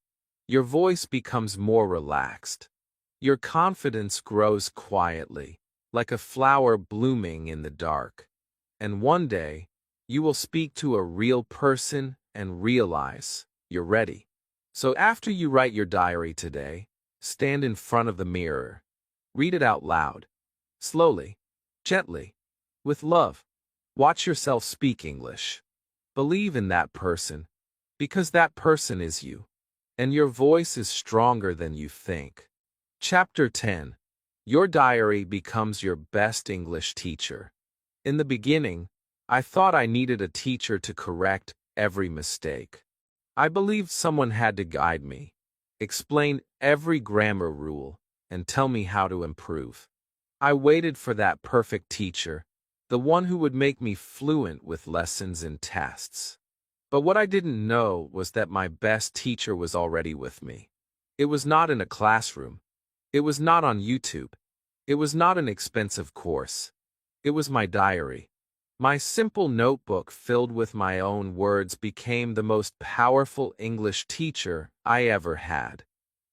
Your voice becomes more relaxed. Your confidence grows quietly. like a flower blooming in the dark. And one day, you will speak to a real person and realize you're ready. So after you write your diary today, stand in front of the mirror. Read it out loud, slowly, gently, with love. Watch yourself speak English. Believe in that person, because that person is you, and your voice is stronger than you think. Chapter 10. Your diary becomes your best English teacher. In the beginning, I thought I needed a teacher to correct every mistake. I believed someone had to guide me, explain every grammar rule, and tell me how to improve. I waited for that perfect teacher, the one who would make me fluent with lessons and tests. But what I didn't know was that my best teacher was already with me. It was not in a classroom. It was not on YouTube. It was not an expensive course. It was my diary. My simple notebook filled with my own words became the most powerful English teacher I ever had.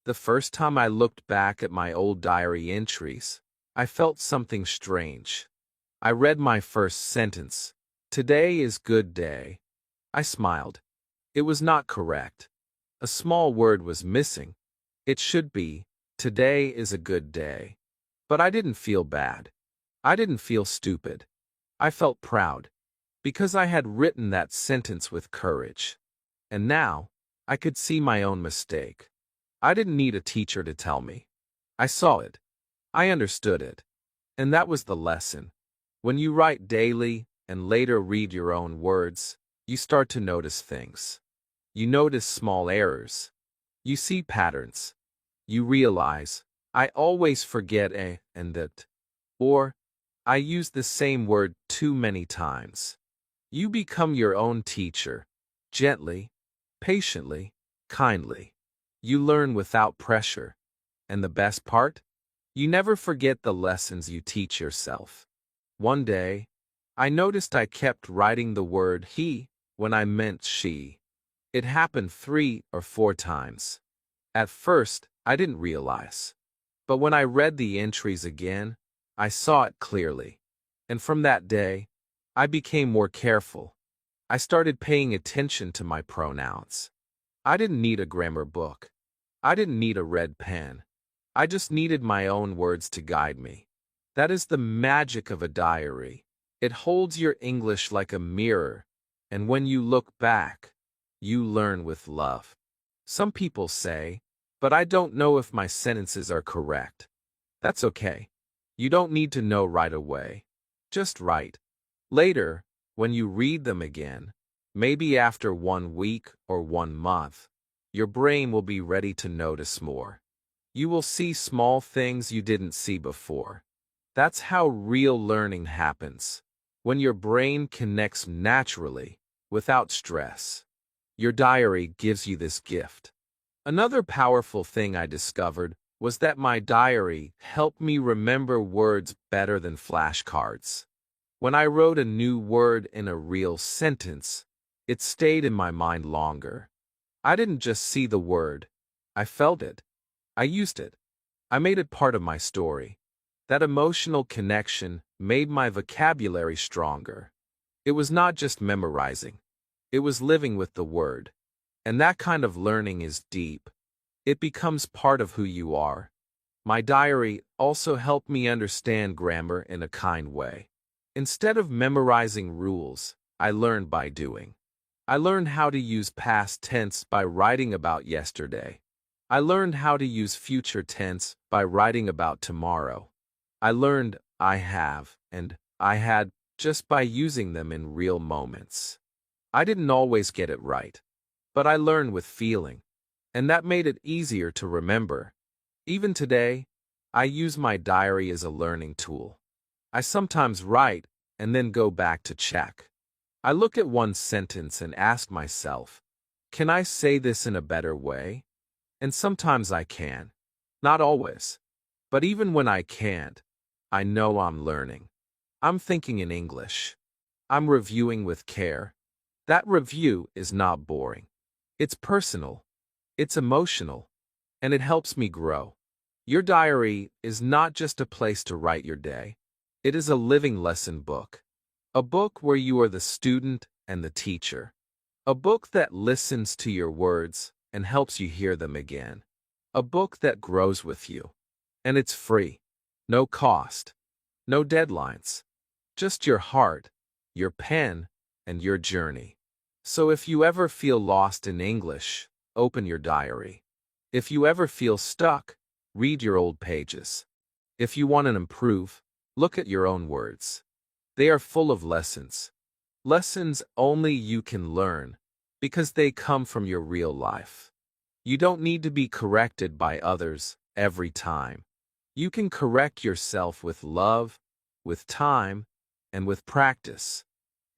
The first time I looked back at my old diary entries, I felt something strange. I read my first sentence, "Today is good day." I smiled. It was not correct. A small word was missing. It should be, "Today is a good day." But I didn't feel bad. I didn't feel stupid. I felt proud, because I had written that sentence with courage. And now, I could see my own mistake. I didn't need a teacher to tell me. I saw it. I understood it. And that was the lesson. When you write daily and later read your own words, you start to notice things. You notice small errors. You see patterns. You realize, I always forget a and that. Or, I use the same word too many times. You become your own teacher, gently, patiently, kindly. You learn without pressure. And the best part? You never forget the lessons you teach yourself. One day, I noticed I kept writing the word he when I meant she. It happened 3 or 4 times. At first, I didn't realize. But when I read the entries again, I saw it clearly. And from that day, I became more careful. I started paying attention to my pronouns. I didn't need a grammar book. I didn't need a red pen. I just needed my own words to guide me. That is the magic of a diary. It holds your English like a mirror, and when you look back, you learn with love. Some people say, "But I don't know if my sentences are correct." That's okay. You don't need to know right away. Just write. Later, when you read them again, maybe after 1 week or 1 month, your brain will be ready to notice more. You will see small things you didn't see before. That's how real learning happens, when your brain connects naturally, without stress. Your diary gives you this gift. Another powerful thing I discovered was that my diary helped me remember words better than flashcards. When I wrote a new word in a real sentence, it stayed in my mind longer. I didn't just see the word. I felt it. I used it. I made it part of my story. That emotional connection made my vocabulary stronger. It was not just memorizing. It was living with the word. And that kind of learning is deep. It becomes part of who you are. My diary also helped me understand grammar in a kind way. Instead of memorizing rules, I learned by doing. I learned how to use past tense by writing about yesterday. I learned how to use future tense by writing about tomorrow. I learned I have and I had just by using them in real moments. I didn't always get it right, but I learned with feeling, and that made it easier to remember. Even today, I use my diary as a learning tool. I sometimes write and then go back to check. I look at one sentence and ask myself, can I say this in a better way? And sometimes I can. Not always. But even when I can't, I know I'm learning. I'm thinking in English. I'm reviewing with care. That review is not boring. It's personal. It's emotional. And it helps me grow. Your diary is not just a place to write your day. It is a living lesson book. A book where you are the student and the teacher. A book that listens to your words and helps you hear them again. A book that grows with you. And it's free. No cost. No deadlines. Just your heart, your pen, and your journey. So if you ever feel lost in English, open your diary. If you ever feel stuck, read your old pages. If you want to improve, look at your own words. They are full of lessons. Lessons only you can learn, because they come from your real life. You don't need to be corrected by others every time. You can correct yourself with love, with time, and with practice.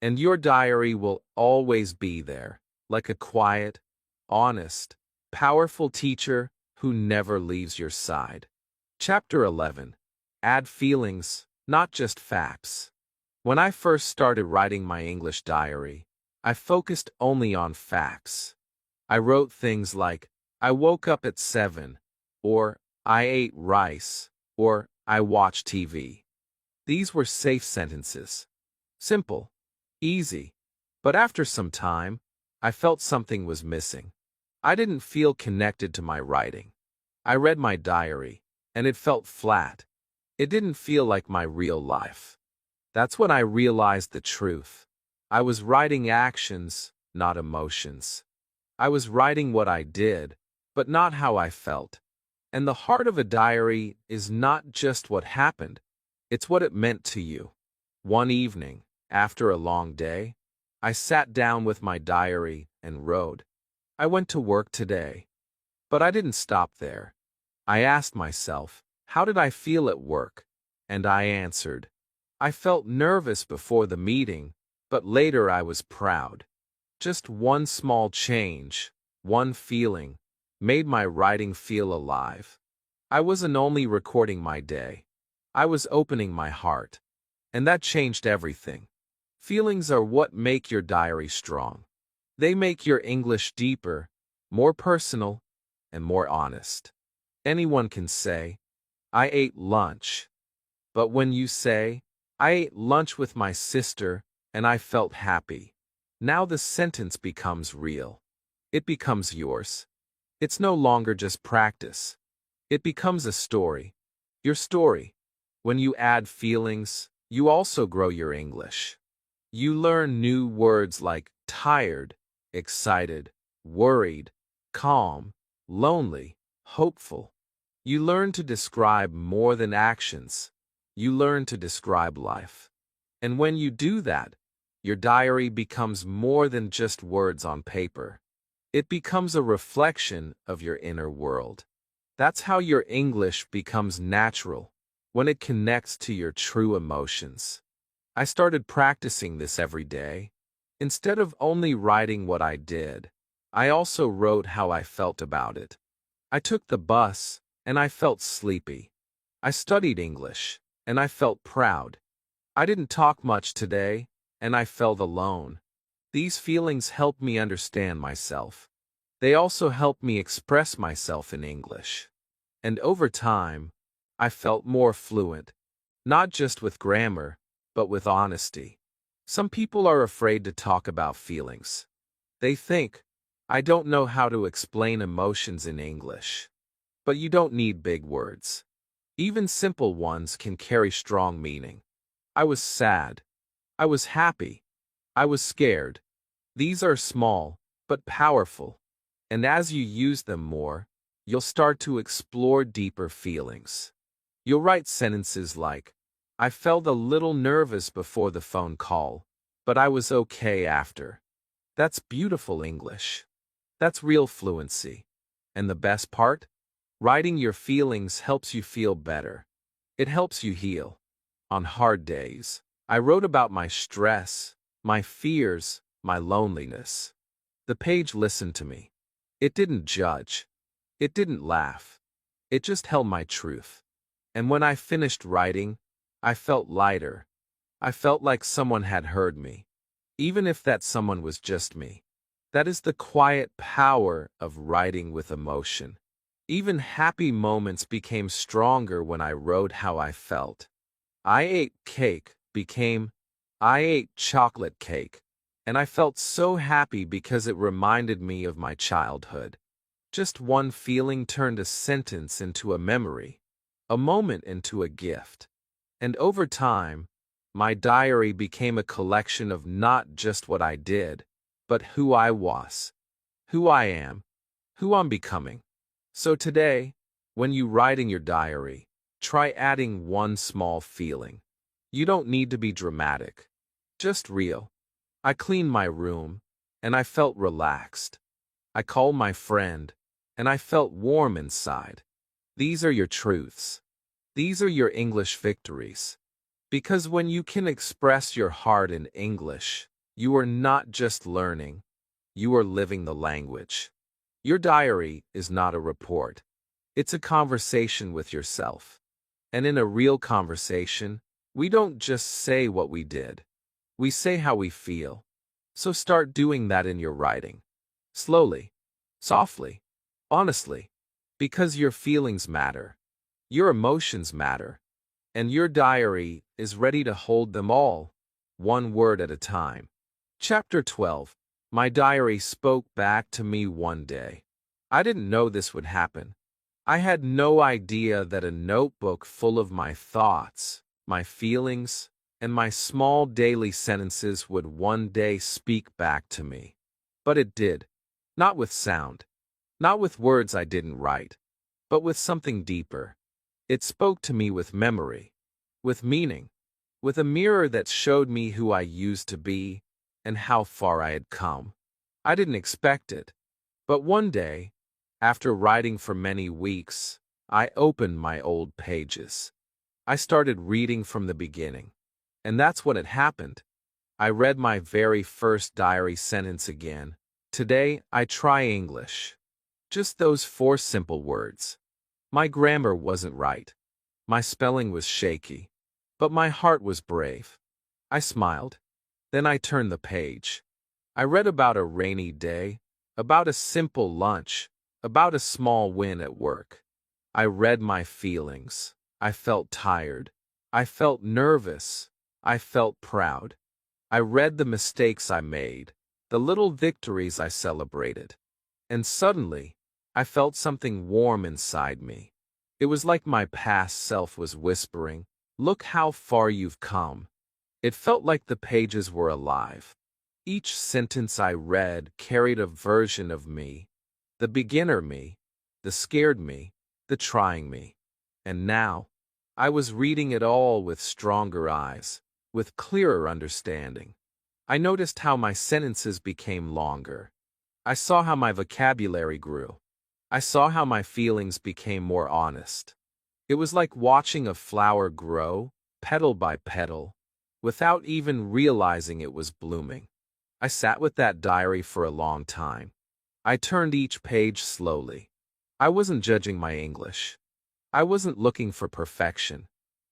And your diary will always be there, like a quiet, honest, powerful teacher who never leaves your side. Chapter 11. Add feelings, not just facts. When I first started writing my English diary, I focused only on facts. I wrote things like, I woke up at 7, or I ate rice, or I watched TV. These were safe sentences. Simple. Easy. But after some time, I felt something was missing. I didn't feel connected to my writing. I read my diary, and it felt flat. It didn't feel like my real life. That's when I realized the truth. I was writing actions, not emotions. I was writing what I did, but not how I felt. And the heart of a diary is not just what happened, it's what it meant to you. One evening, after a long day, I sat down with my diary and wrote, I went to work today. But I didn't stop there. I asked myself, how did I feel at work? And I answered, I felt nervous before the meeting, but later I was proud. Just one small change, one feeling, made my writing feel alive. I wasn't only recording my day. I was opening my heart. And that changed everything. Feelings are what make your diary strong. They make your English deeper, more personal, and more honest. Anyone can say, I ate lunch. But when you say, I ate lunch with my sister and I felt happy, now the sentence becomes real. It becomes yours. It's no longer just practice. It becomes a story. Your story. When you add feelings, you also grow your English. You learn new words like tired, excited, worried, calm, lonely, hopeful. You learn to describe more than actions. You learn to describe life. And when you do that, your diary becomes more than just words on paper. It becomes a reflection of your inner world. That's how your English becomes natural, when it connects to your true emotions. I started practicing this every day. Instead of only writing what I did, I also wrote how I felt about it. I took the bus, and I felt sleepy. I studied English, and I felt proud. I didn't talk much today, and I felt alone. These feelings helped me understand myself. They also helped me express myself in English. And over time, I felt more fluent, not just with grammar, but with honesty. Some people are afraid to talk about feelings. They think, I don't know how to explain emotions in English. But you don't need big words. Even simple ones can carry strong meaning. I was sad. I was happy. I was scared. These are small, but powerful. And as you use them more, you'll start to explore deeper feelings. You'll write sentences like, I felt a little nervous before the phone call, but I was okay after. That's beautiful English. That's real fluency. And the best part? Writing your feelings helps you feel better. It helps you heal. On hard days, I wrote about my stress, my fears, my loneliness. The page listened to me. It didn't judge. It didn't laugh. It just held my truth. And when I finished writing, I felt lighter. I felt like someone had heard me, even if that someone was just me. That is the quiet power of writing with emotion. Even happy moments became stronger when I wrote how I felt. I ate cake became I ate chocolate cake, and I felt so happy because it reminded me of my childhood. Just one feeling turned a sentence into a memory, a moment into a gift. And over time, my diary became a collection of not just what I did, but who I was, who I am, who I'm becoming. So today, when you write in your diary, try adding one small feeling. You don't need to be dramatic, just real. I cleaned my room, and I felt relaxed. I called my friend, and I felt warm inside. These are your truths. These are your English victories. Because when you can express your heart in English, you are not just learning, you are living the language. Your diary is not a report. It's a conversation with yourself. And in a real conversation, we don't just say what we did. We say how we feel. So start doing that in your writing. Slowly, softly, honestly. Because your feelings matter. Your emotions matter. And your diary is ready to hold them all, one word at a time. Chapter 12. My diary spoke back to me one day. I didn't know this would happen. I had no idea that a notebook full of my thoughts, my feelings, and my small daily sentences would one day speak back to me. But it did. Not with sound. Not with words I didn't write. But with something deeper. It spoke to me with memory. With meaning. With a mirror that showed me who I used to be and how far I had come. I didn't expect it. But one day, after writing for many weeks, I opened my old pages. I started reading from the beginning. And that's when it happened. I read my very first diary sentence again. Today, I try English. Just those 4 simple words. My grammar wasn't right. My spelling was shaky. But my heart was brave. I smiled. Then I turned the page. I read about a rainy day, about a simple lunch, about a small win at work. I read my feelings. I felt tired. I felt nervous. I felt proud. I read the mistakes I made, the little victories I celebrated. And suddenly, I felt something warm inside me. It was like my past self was whispering, "Look how far you've come." It felt like the pages were alive. Each sentence I read carried a version of me, the beginner me, the scared me, the trying me. And now, I was reading it all with stronger eyes, with clearer understanding. I noticed how my sentences became longer. I saw how my vocabulary grew. I saw how my feelings became more honest. It was like watching a flower grow, petal by petal, without even realizing it was blooming. I sat with that diary for a long time. I turned each page slowly. I wasn't judging my English. I wasn't looking for perfection.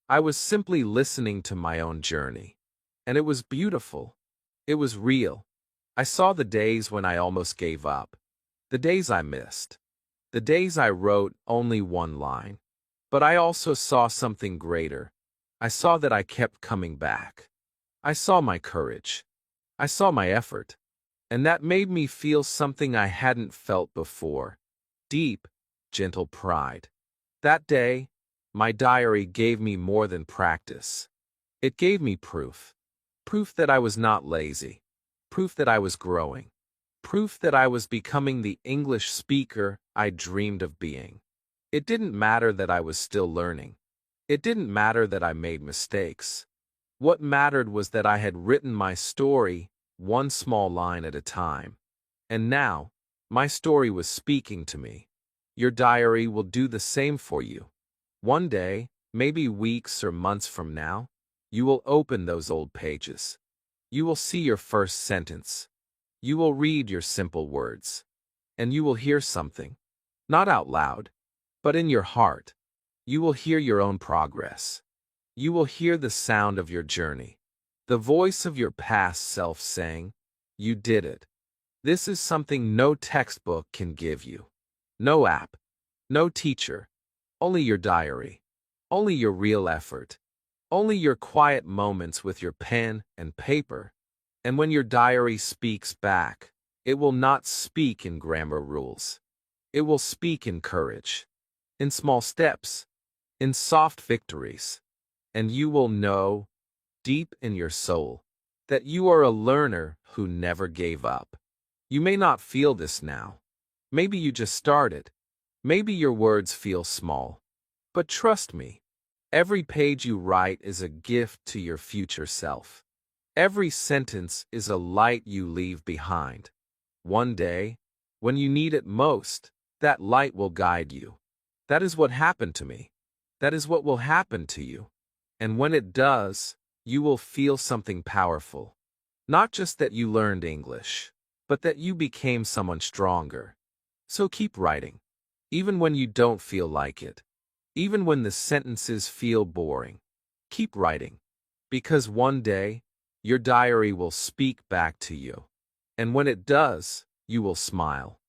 I was simply listening to my own journey. And it was beautiful. It was real. I saw the days when I almost gave up. The days I missed. The days I wrote only one line. But I also saw something greater. I saw that I kept coming back. I saw my courage. I saw my effort. And that made me feel something I hadn't felt before. Deep, gentle pride. That day, my diary gave me more than practice. It gave me proof. Proof that I was not lazy. Proof that I was growing. Proof that I was becoming the English speaker I dreamed of being. It didn't matter that I was still learning. It didn't matter that I made mistakes. What mattered was that I had written my story, one small line at a time. And now, my story was speaking to me. Your diary will do the same for you. One day, maybe weeks or months from now, you will open those old pages. You will see your first sentence. You will read your simple words. And you will hear something. Not out loud, but in your heart. You will hear your own progress. You will hear the sound of your journey. The voice of your past self saying, "You did it." This is something no textbook can give you. No app. No teacher. Only your diary. Only your real effort. Only your quiet moments with your pen and paper. And when your diary speaks back, it will not speak in grammar rules. It will speak in courage, in small steps, in soft victories. And you will know, deep in your soul, that you are a learner who never gave up. You may not feel this now. Maybe you just started. Maybe your words feel small. But trust me, every page you write is a gift to your future self. Every sentence is a light you leave behind. One day, when you need it most, that light will guide you. That is what happened to me. That is what will happen to you. And when it does, you will feel something powerful. Not just that you learned English, but that you became someone stronger. So keep writing, even when you don't feel like it. Even when the sentences feel boring. Keep writing, because one day, your diary will speak back to you. And when it does, you will smile.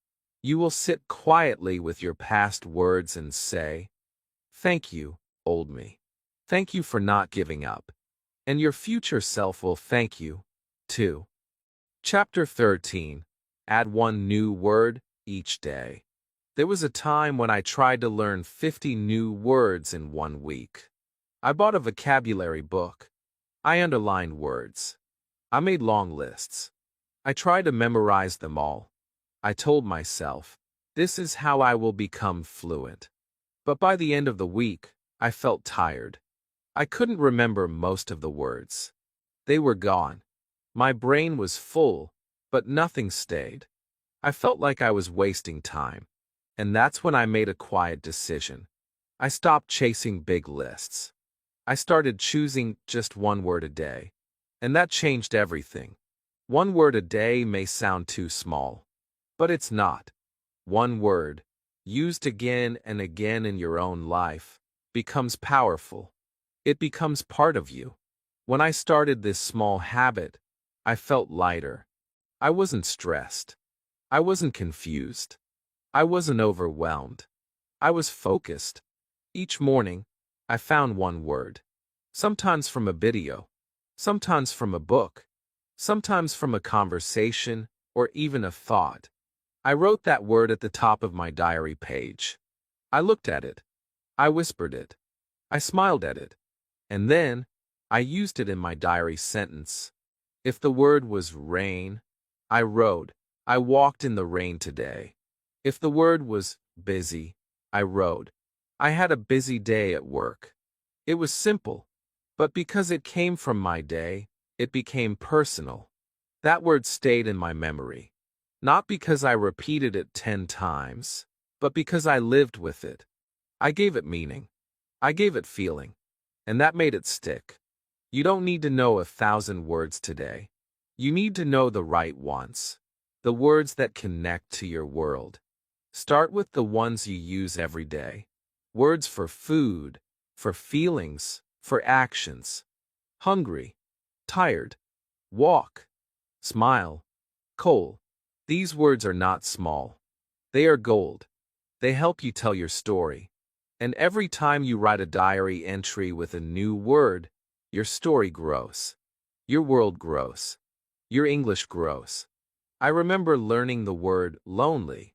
You will sit quietly with your past words and say, "Thank you, old me. Thank you for not giving up." And your future self will thank you, too. Chapter 13. Add one new word each day. There was a time when I tried to learn 50 new words in 1 week. I bought a vocabulary book. I underlined words. I made long lists. I tried to memorize them all. I told myself, this is how I will become fluent. But by the end of the week, I felt tired. I couldn't remember most of the words. They were gone. My brain was full, but nothing stayed. I felt like I was wasting time. And that's when I made a quiet decision. I stopped chasing big lists. I started choosing just one word a day. And that changed everything. One word a day may sound too small, but it's not. One word, used again and again in your own life, becomes powerful. It becomes part of you. When I started this small habit, I felt lighter. I wasn't stressed. I wasn't confused. I wasn't overwhelmed. I was focused. Each morning, I found one word. Sometimes from a video. Sometimes from a book. Sometimes from a conversation or even a thought. I wrote that word at the top of my diary page. I looked at it. I whispered it. I smiled at it. And then, I used it in my diary sentence. If the word was rain, I wrote, "I walked in the rain today." If the word was busy, I wrote, "I had a busy day at work." It was simple, but because it came from my day, it became personal. That word stayed in my memory. Not because I repeated it 10 times, but because I lived with it. I gave it meaning. I gave it feeling. And that made it stick. You don't need to know 1,000 words today. You need to know the right ones. The words that connect to your world. Start with the ones you use every day. Words for food, for feelings, for actions. Hungry, tired, walk, smile, coal. These words are not small. They are gold. They help you tell your story. And every time you write a diary entry with a new word, your story grows. Your world grows. Your English grows. I remember learning the word lonely.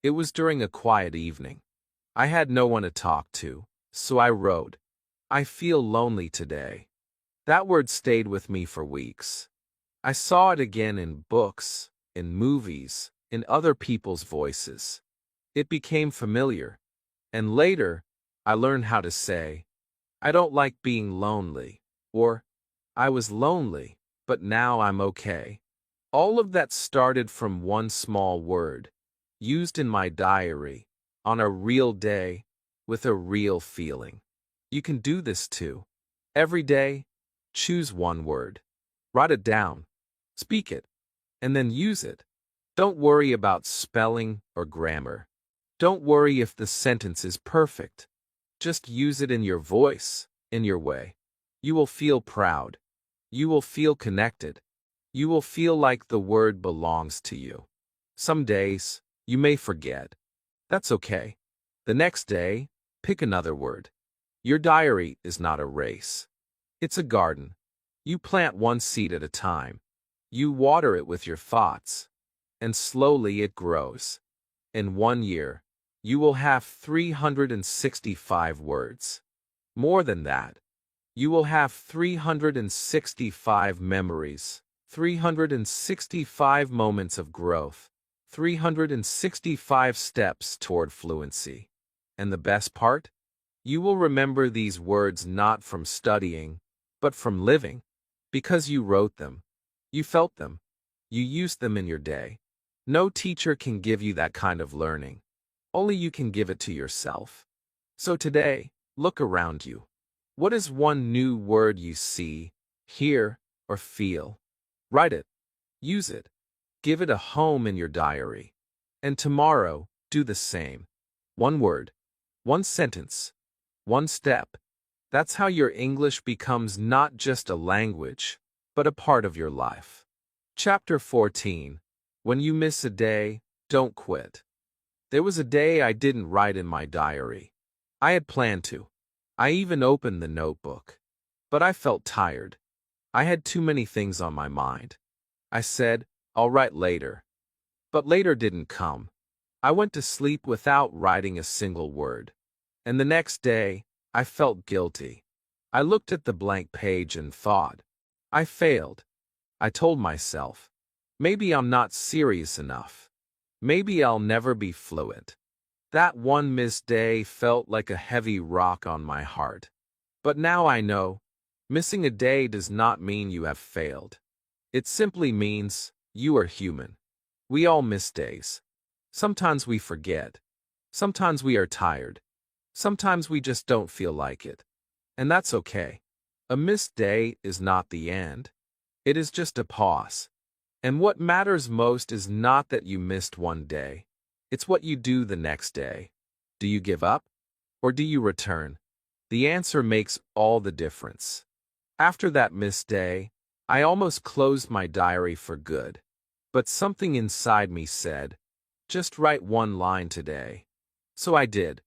It was during a quiet evening. I had no one to talk to, so I wrote, "I feel lonely today." That word stayed with me for weeks. I saw it again in books, in movies, in other people's voices. It became familiar. And later, I learned how to say, "I don't like being lonely," or "I was lonely, but now I'm okay." All of that started from one small word, used in my diary, on a real day, with a real feeling. You can do this too. Every day, choose one word. Write it down. Speak it. And then use it. Don't worry about spelling or grammar. Don't worry if the sentence is perfect. Just use it in your voice, in your way. You will feel proud. You will feel connected. You will feel like the word belongs to you. Some days, you may forget. That's okay. The next day, pick another word. Your diary is not a race. It's a garden. You plant one seed at a time. You water it with your thoughts, and slowly it grows. In 1 year, you will have 365 words. More than that, you will have 365 memories, 365 moments of growth, 365 steps toward fluency. And the best part? You will remember these words not from studying, but from living, because you wrote them, you felt them, you used them in your day. No teacher can give you that kind of learning. Only you can give it to yourself. So today, look around you. What is one new word you see, hear, or feel? Write it. Use it. Give it a home in your diary. And tomorrow, do the same. One word, one sentence, one step. That's how your English becomes not just a language, but a part of your life. Chapter 14. When you miss a day, don't quit. There was a day I didn't write in my diary. I had planned to. I even opened the notebook. But I felt tired. I had too many things on my mind. I said, I'll write later. But later didn't come. I went to sleep without writing a single word. And the next day, I felt guilty. I looked at the blank page and thought, I failed. I told myself, maybe I'm not serious enough. Maybe I'll never be fluent. That one missed day felt like a heavy rock on my heart. But now I know, missing a day does not mean you have failed. It simply means you are human. We all miss days. Sometimes we forget. Sometimes we are tired. Sometimes we just don't feel like it. And that's okay. A missed day is not the end. It is just a pause. And what matters most is not that you missed one day. It's what you do the next day. Do you give up? Or do you return? The answer makes all the difference. After that missed day, I almost closed my diary for good. But something inside me said, just write one line today. So I did.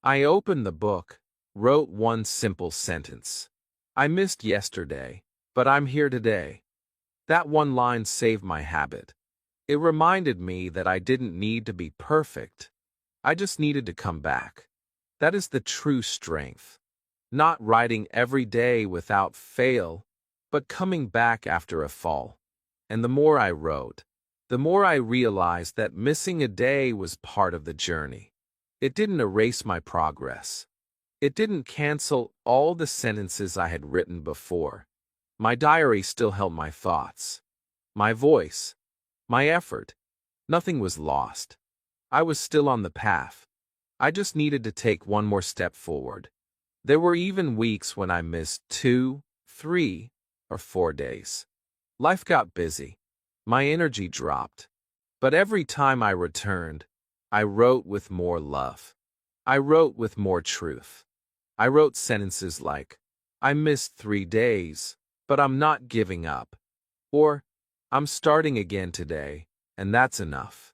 I opened the book, wrote one simple sentence. I missed yesterday, but I'm here today. That one line saved my habit. It reminded me that I didn't need to be perfect. I just needed to come back. That is the true strength. Not writing every day without fail, but coming back after a fall. And the more I wrote, the more I realized that missing a day was part of the journey. It didn't erase my progress. It didn't cancel all the sentences I had written before. My diary still held my thoughts, my voice, my effort. Nothing was lost. I was still on the path. I just needed to take one more step forward. There were even weeks when I missed 2, 3, or 4 days. Life got busy. My energy dropped. But every time I returned, I wrote with more love. I wrote with more truth. I wrote sentences like, I missed 3 days, but I'm not giving up. Or, I'm starting again today, and that's enough.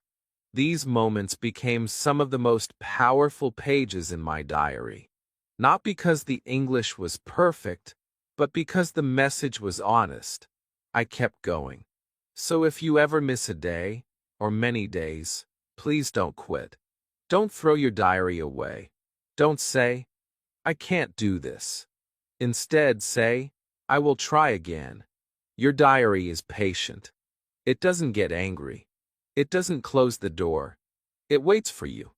These moments became some of the most powerful pages in my diary. Not because the English was perfect, but because the message was honest. I kept going. So if you ever miss a day, or many days, please don't quit. Don't throw your diary away. Don't say, I can't do this. Instead, say, I will try again. Your diary is patient. It doesn't get angry. It doesn't close the door. It waits for you.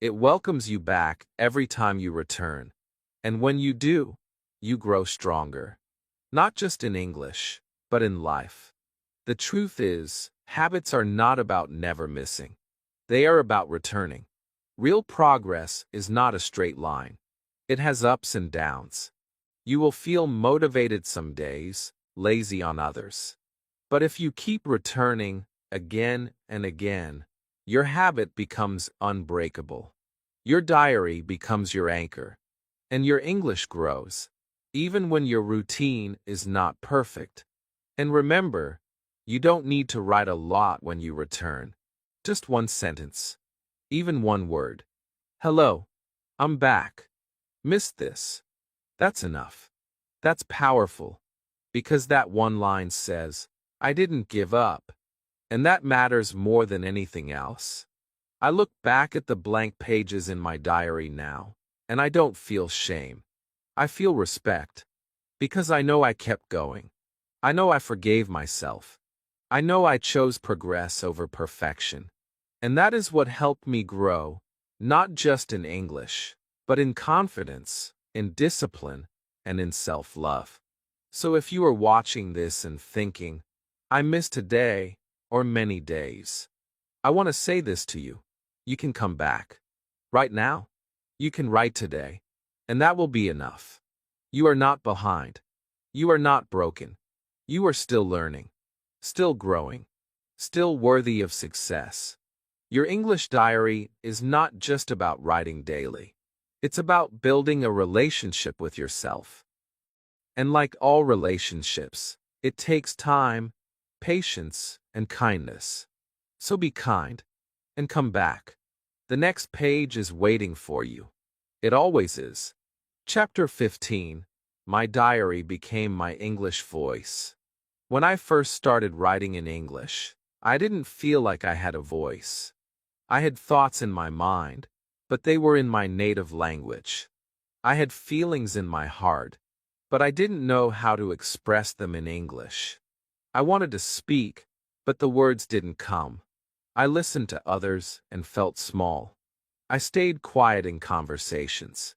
It welcomes you back every time you return. And when you do, you grow stronger. Not just in English, but in life. The truth is, habits are not about never missing. They are about returning. Real progress is not a straight line. It has ups and downs. You will feel motivated some days, lazy on others. But if you keep returning again and again, your habit becomes unbreakable. Your diary becomes your anchor. And your English grows, even when your routine is not perfect. And remember, you don't need to write a lot when you return. Just one sentence. Even one word. Hello, I'm back. Missed this. That's enough. That's powerful, because that one line says, I didn't give up, and that matters more than anything else. I look back at the blank pages in my diary now, and I don't feel shame. I feel respect, because I know I kept going. I know I forgave myself. I know I chose progress over perfection. And that is what helped me grow, not just in English, but in confidence, in discipline, and in self-love. So if you are watching this and thinking, I missed a day or many days, I want to say this to you. You can come back. Right now, you can write today, and that will be enough. You are not behind. You are not broken. You are still learning, still growing, still worthy of success. Your English diary is not just about writing daily. It's about building a relationship with yourself. And like all relationships, it takes time, patience, and kindness. So be kind and come back. The next page is waiting for you. It always is. Chapter 15. My diary became my English voice. When I first started writing in English, I didn't feel like I had a voice. I had thoughts in my mind, but they were in my native language. I had feelings in my heart, but I didn't know how to express them in English. I wanted to speak, but the words didn't come. I listened to others and felt small. I stayed quiet in conversations.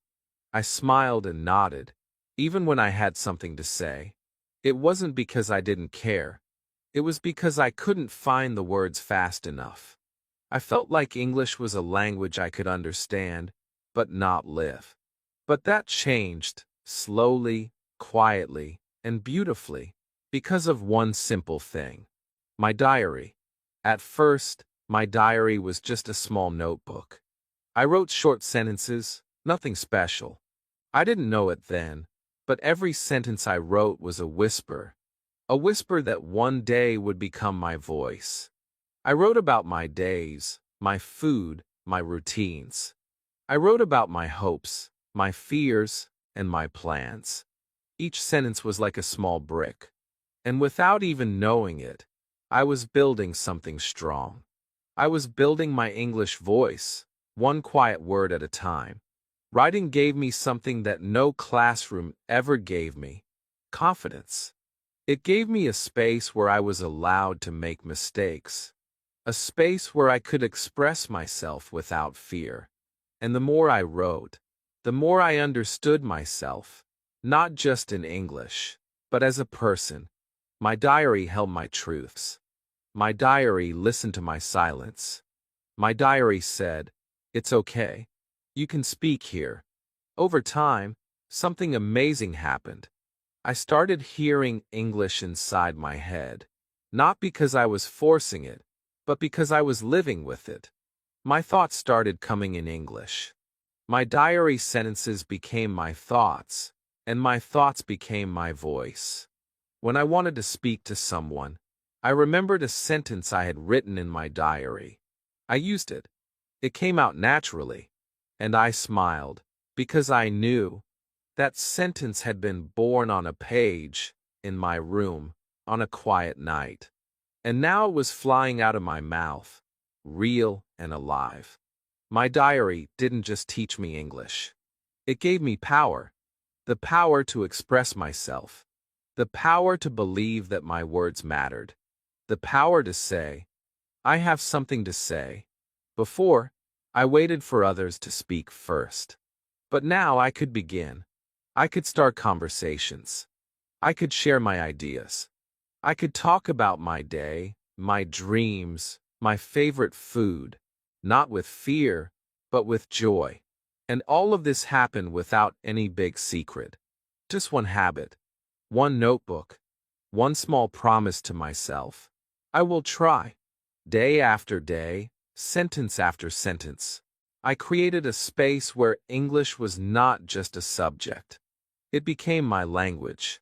I smiled and nodded, even when I had something to say. It wasn't because I didn't care. It was because I couldn't find the words fast enough. I felt like English was a language I could understand, but not live. But that changed, slowly, quietly, and beautifully, because of one simple thing. My diary. At first, my diary was just a small notebook. I wrote short sentences, nothing special. I didn't know it then, but every sentence I wrote was a whisper that one day would become my voice. I wrote about my days, my food, my routines. I wrote about my hopes, my fears, and my plans. Each sentence was like a small brick, and without even knowing it, I was building something strong. I was building my English voice, one quiet word at a time. Writing gave me something that no classroom ever gave me: confidence. It gave me a space where I was allowed to make mistakes, a space where I could express myself without fear. And the more I wrote, the more I understood myself, not just in English, but as a person. My diary held my truths. My diary listened to my silence. My diary said, it's okay. You can speak here. Over time, something amazing happened. I started hearing English inside my head, not because I was forcing it, but because I was living with it. My thoughts started coming in English. My diary sentences became my thoughts, and my thoughts became my voice. When I wanted to speak to someone, I remembered a sentence I had written in my diary. I used it. It came out naturally. And I smiled, because I knew that sentence had been born on a page, in my room, on a quiet night. And now it was flying out of my mouth, real and alive. My diary didn't just teach me English. It gave me power. The power to express myself. The power to believe that my words mattered. The power to say, I have something to say. Before, I waited for others to speak first. But now I could begin. I could start conversations. I could share my ideas. I could talk about my day, my dreams, my favorite food, not with fear, but with joy. And all of this happened without any big secret. Just one habit, one notebook, one small promise to myself. I will try. Day after day, sentence after sentence. I created a space where English was not just a subject. It became my language,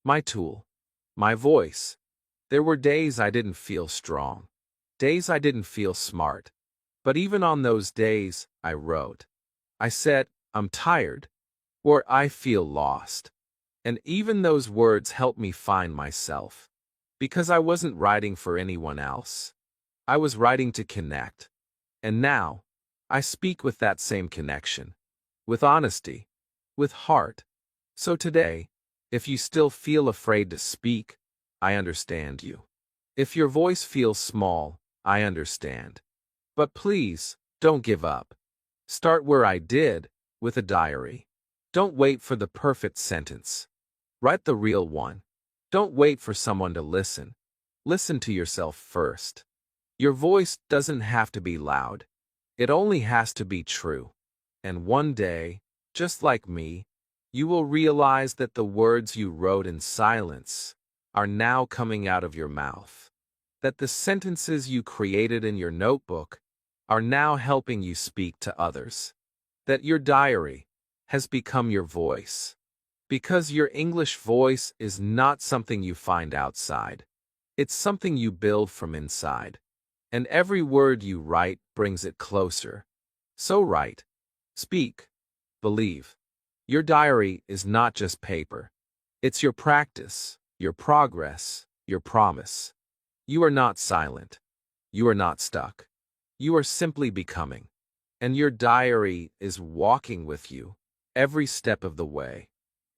my tool, my voice. There were days I didn't feel strong, days I didn't feel smart. But even on those days, I wrote. I said, I'm tired, or I feel lost. And even those words helped me find myself. Because I wasn't writing for anyone else. I was writing to connect. And now, I speak with that same connection. With honesty. With heart. So today, if you still feel afraid to speak, I understand you. If your voice feels small, I understand. But please, don't give up. Start where I did, with a diary. Don't wait for the perfect sentence. Write the real one. Don't wait for someone to listen. Listen to yourself first. Your voice doesn't have to be loud. It only has to be true. And one day, just like me, you will realize that the words you wrote in silence are now coming out of your mouth. That the sentences you created in your notebook are now helping you speak to others. That your diary has become your voice. Because your English voice is not something you find outside. It's something you build from inside. And every word you write brings it closer. So write, speak, believe. Your diary is not just paper. It's your practice, your progress, your promise. You are not silent. You are not stuck. You are simply becoming. And your diary is walking with you every step of the way.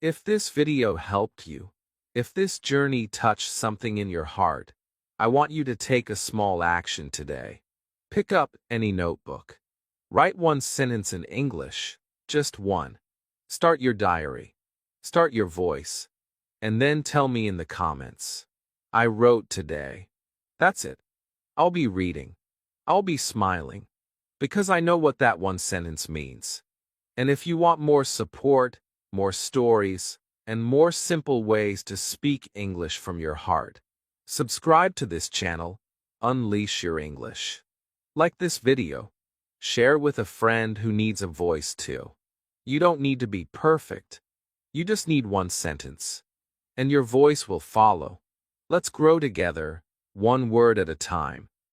If this video helped you, if this journey touched something in your heart, I want you to take a small action today. Pick up any notebook. Write one sentence in English, just one. Start your diary. Start your voice. And then tell me in the comments. I wrote today. That's it. I'll be reading. I'll be smiling. Because I know what that one sentence means. And if you want more support, more stories, and more simple ways to speak English from your heart, subscribe to this channel, Unleash Your English. Like this video. Share with a friend who needs a voice too. You don't need to be perfect. You just need one sentence. And your voice will follow. Let's grow together, one word at a time.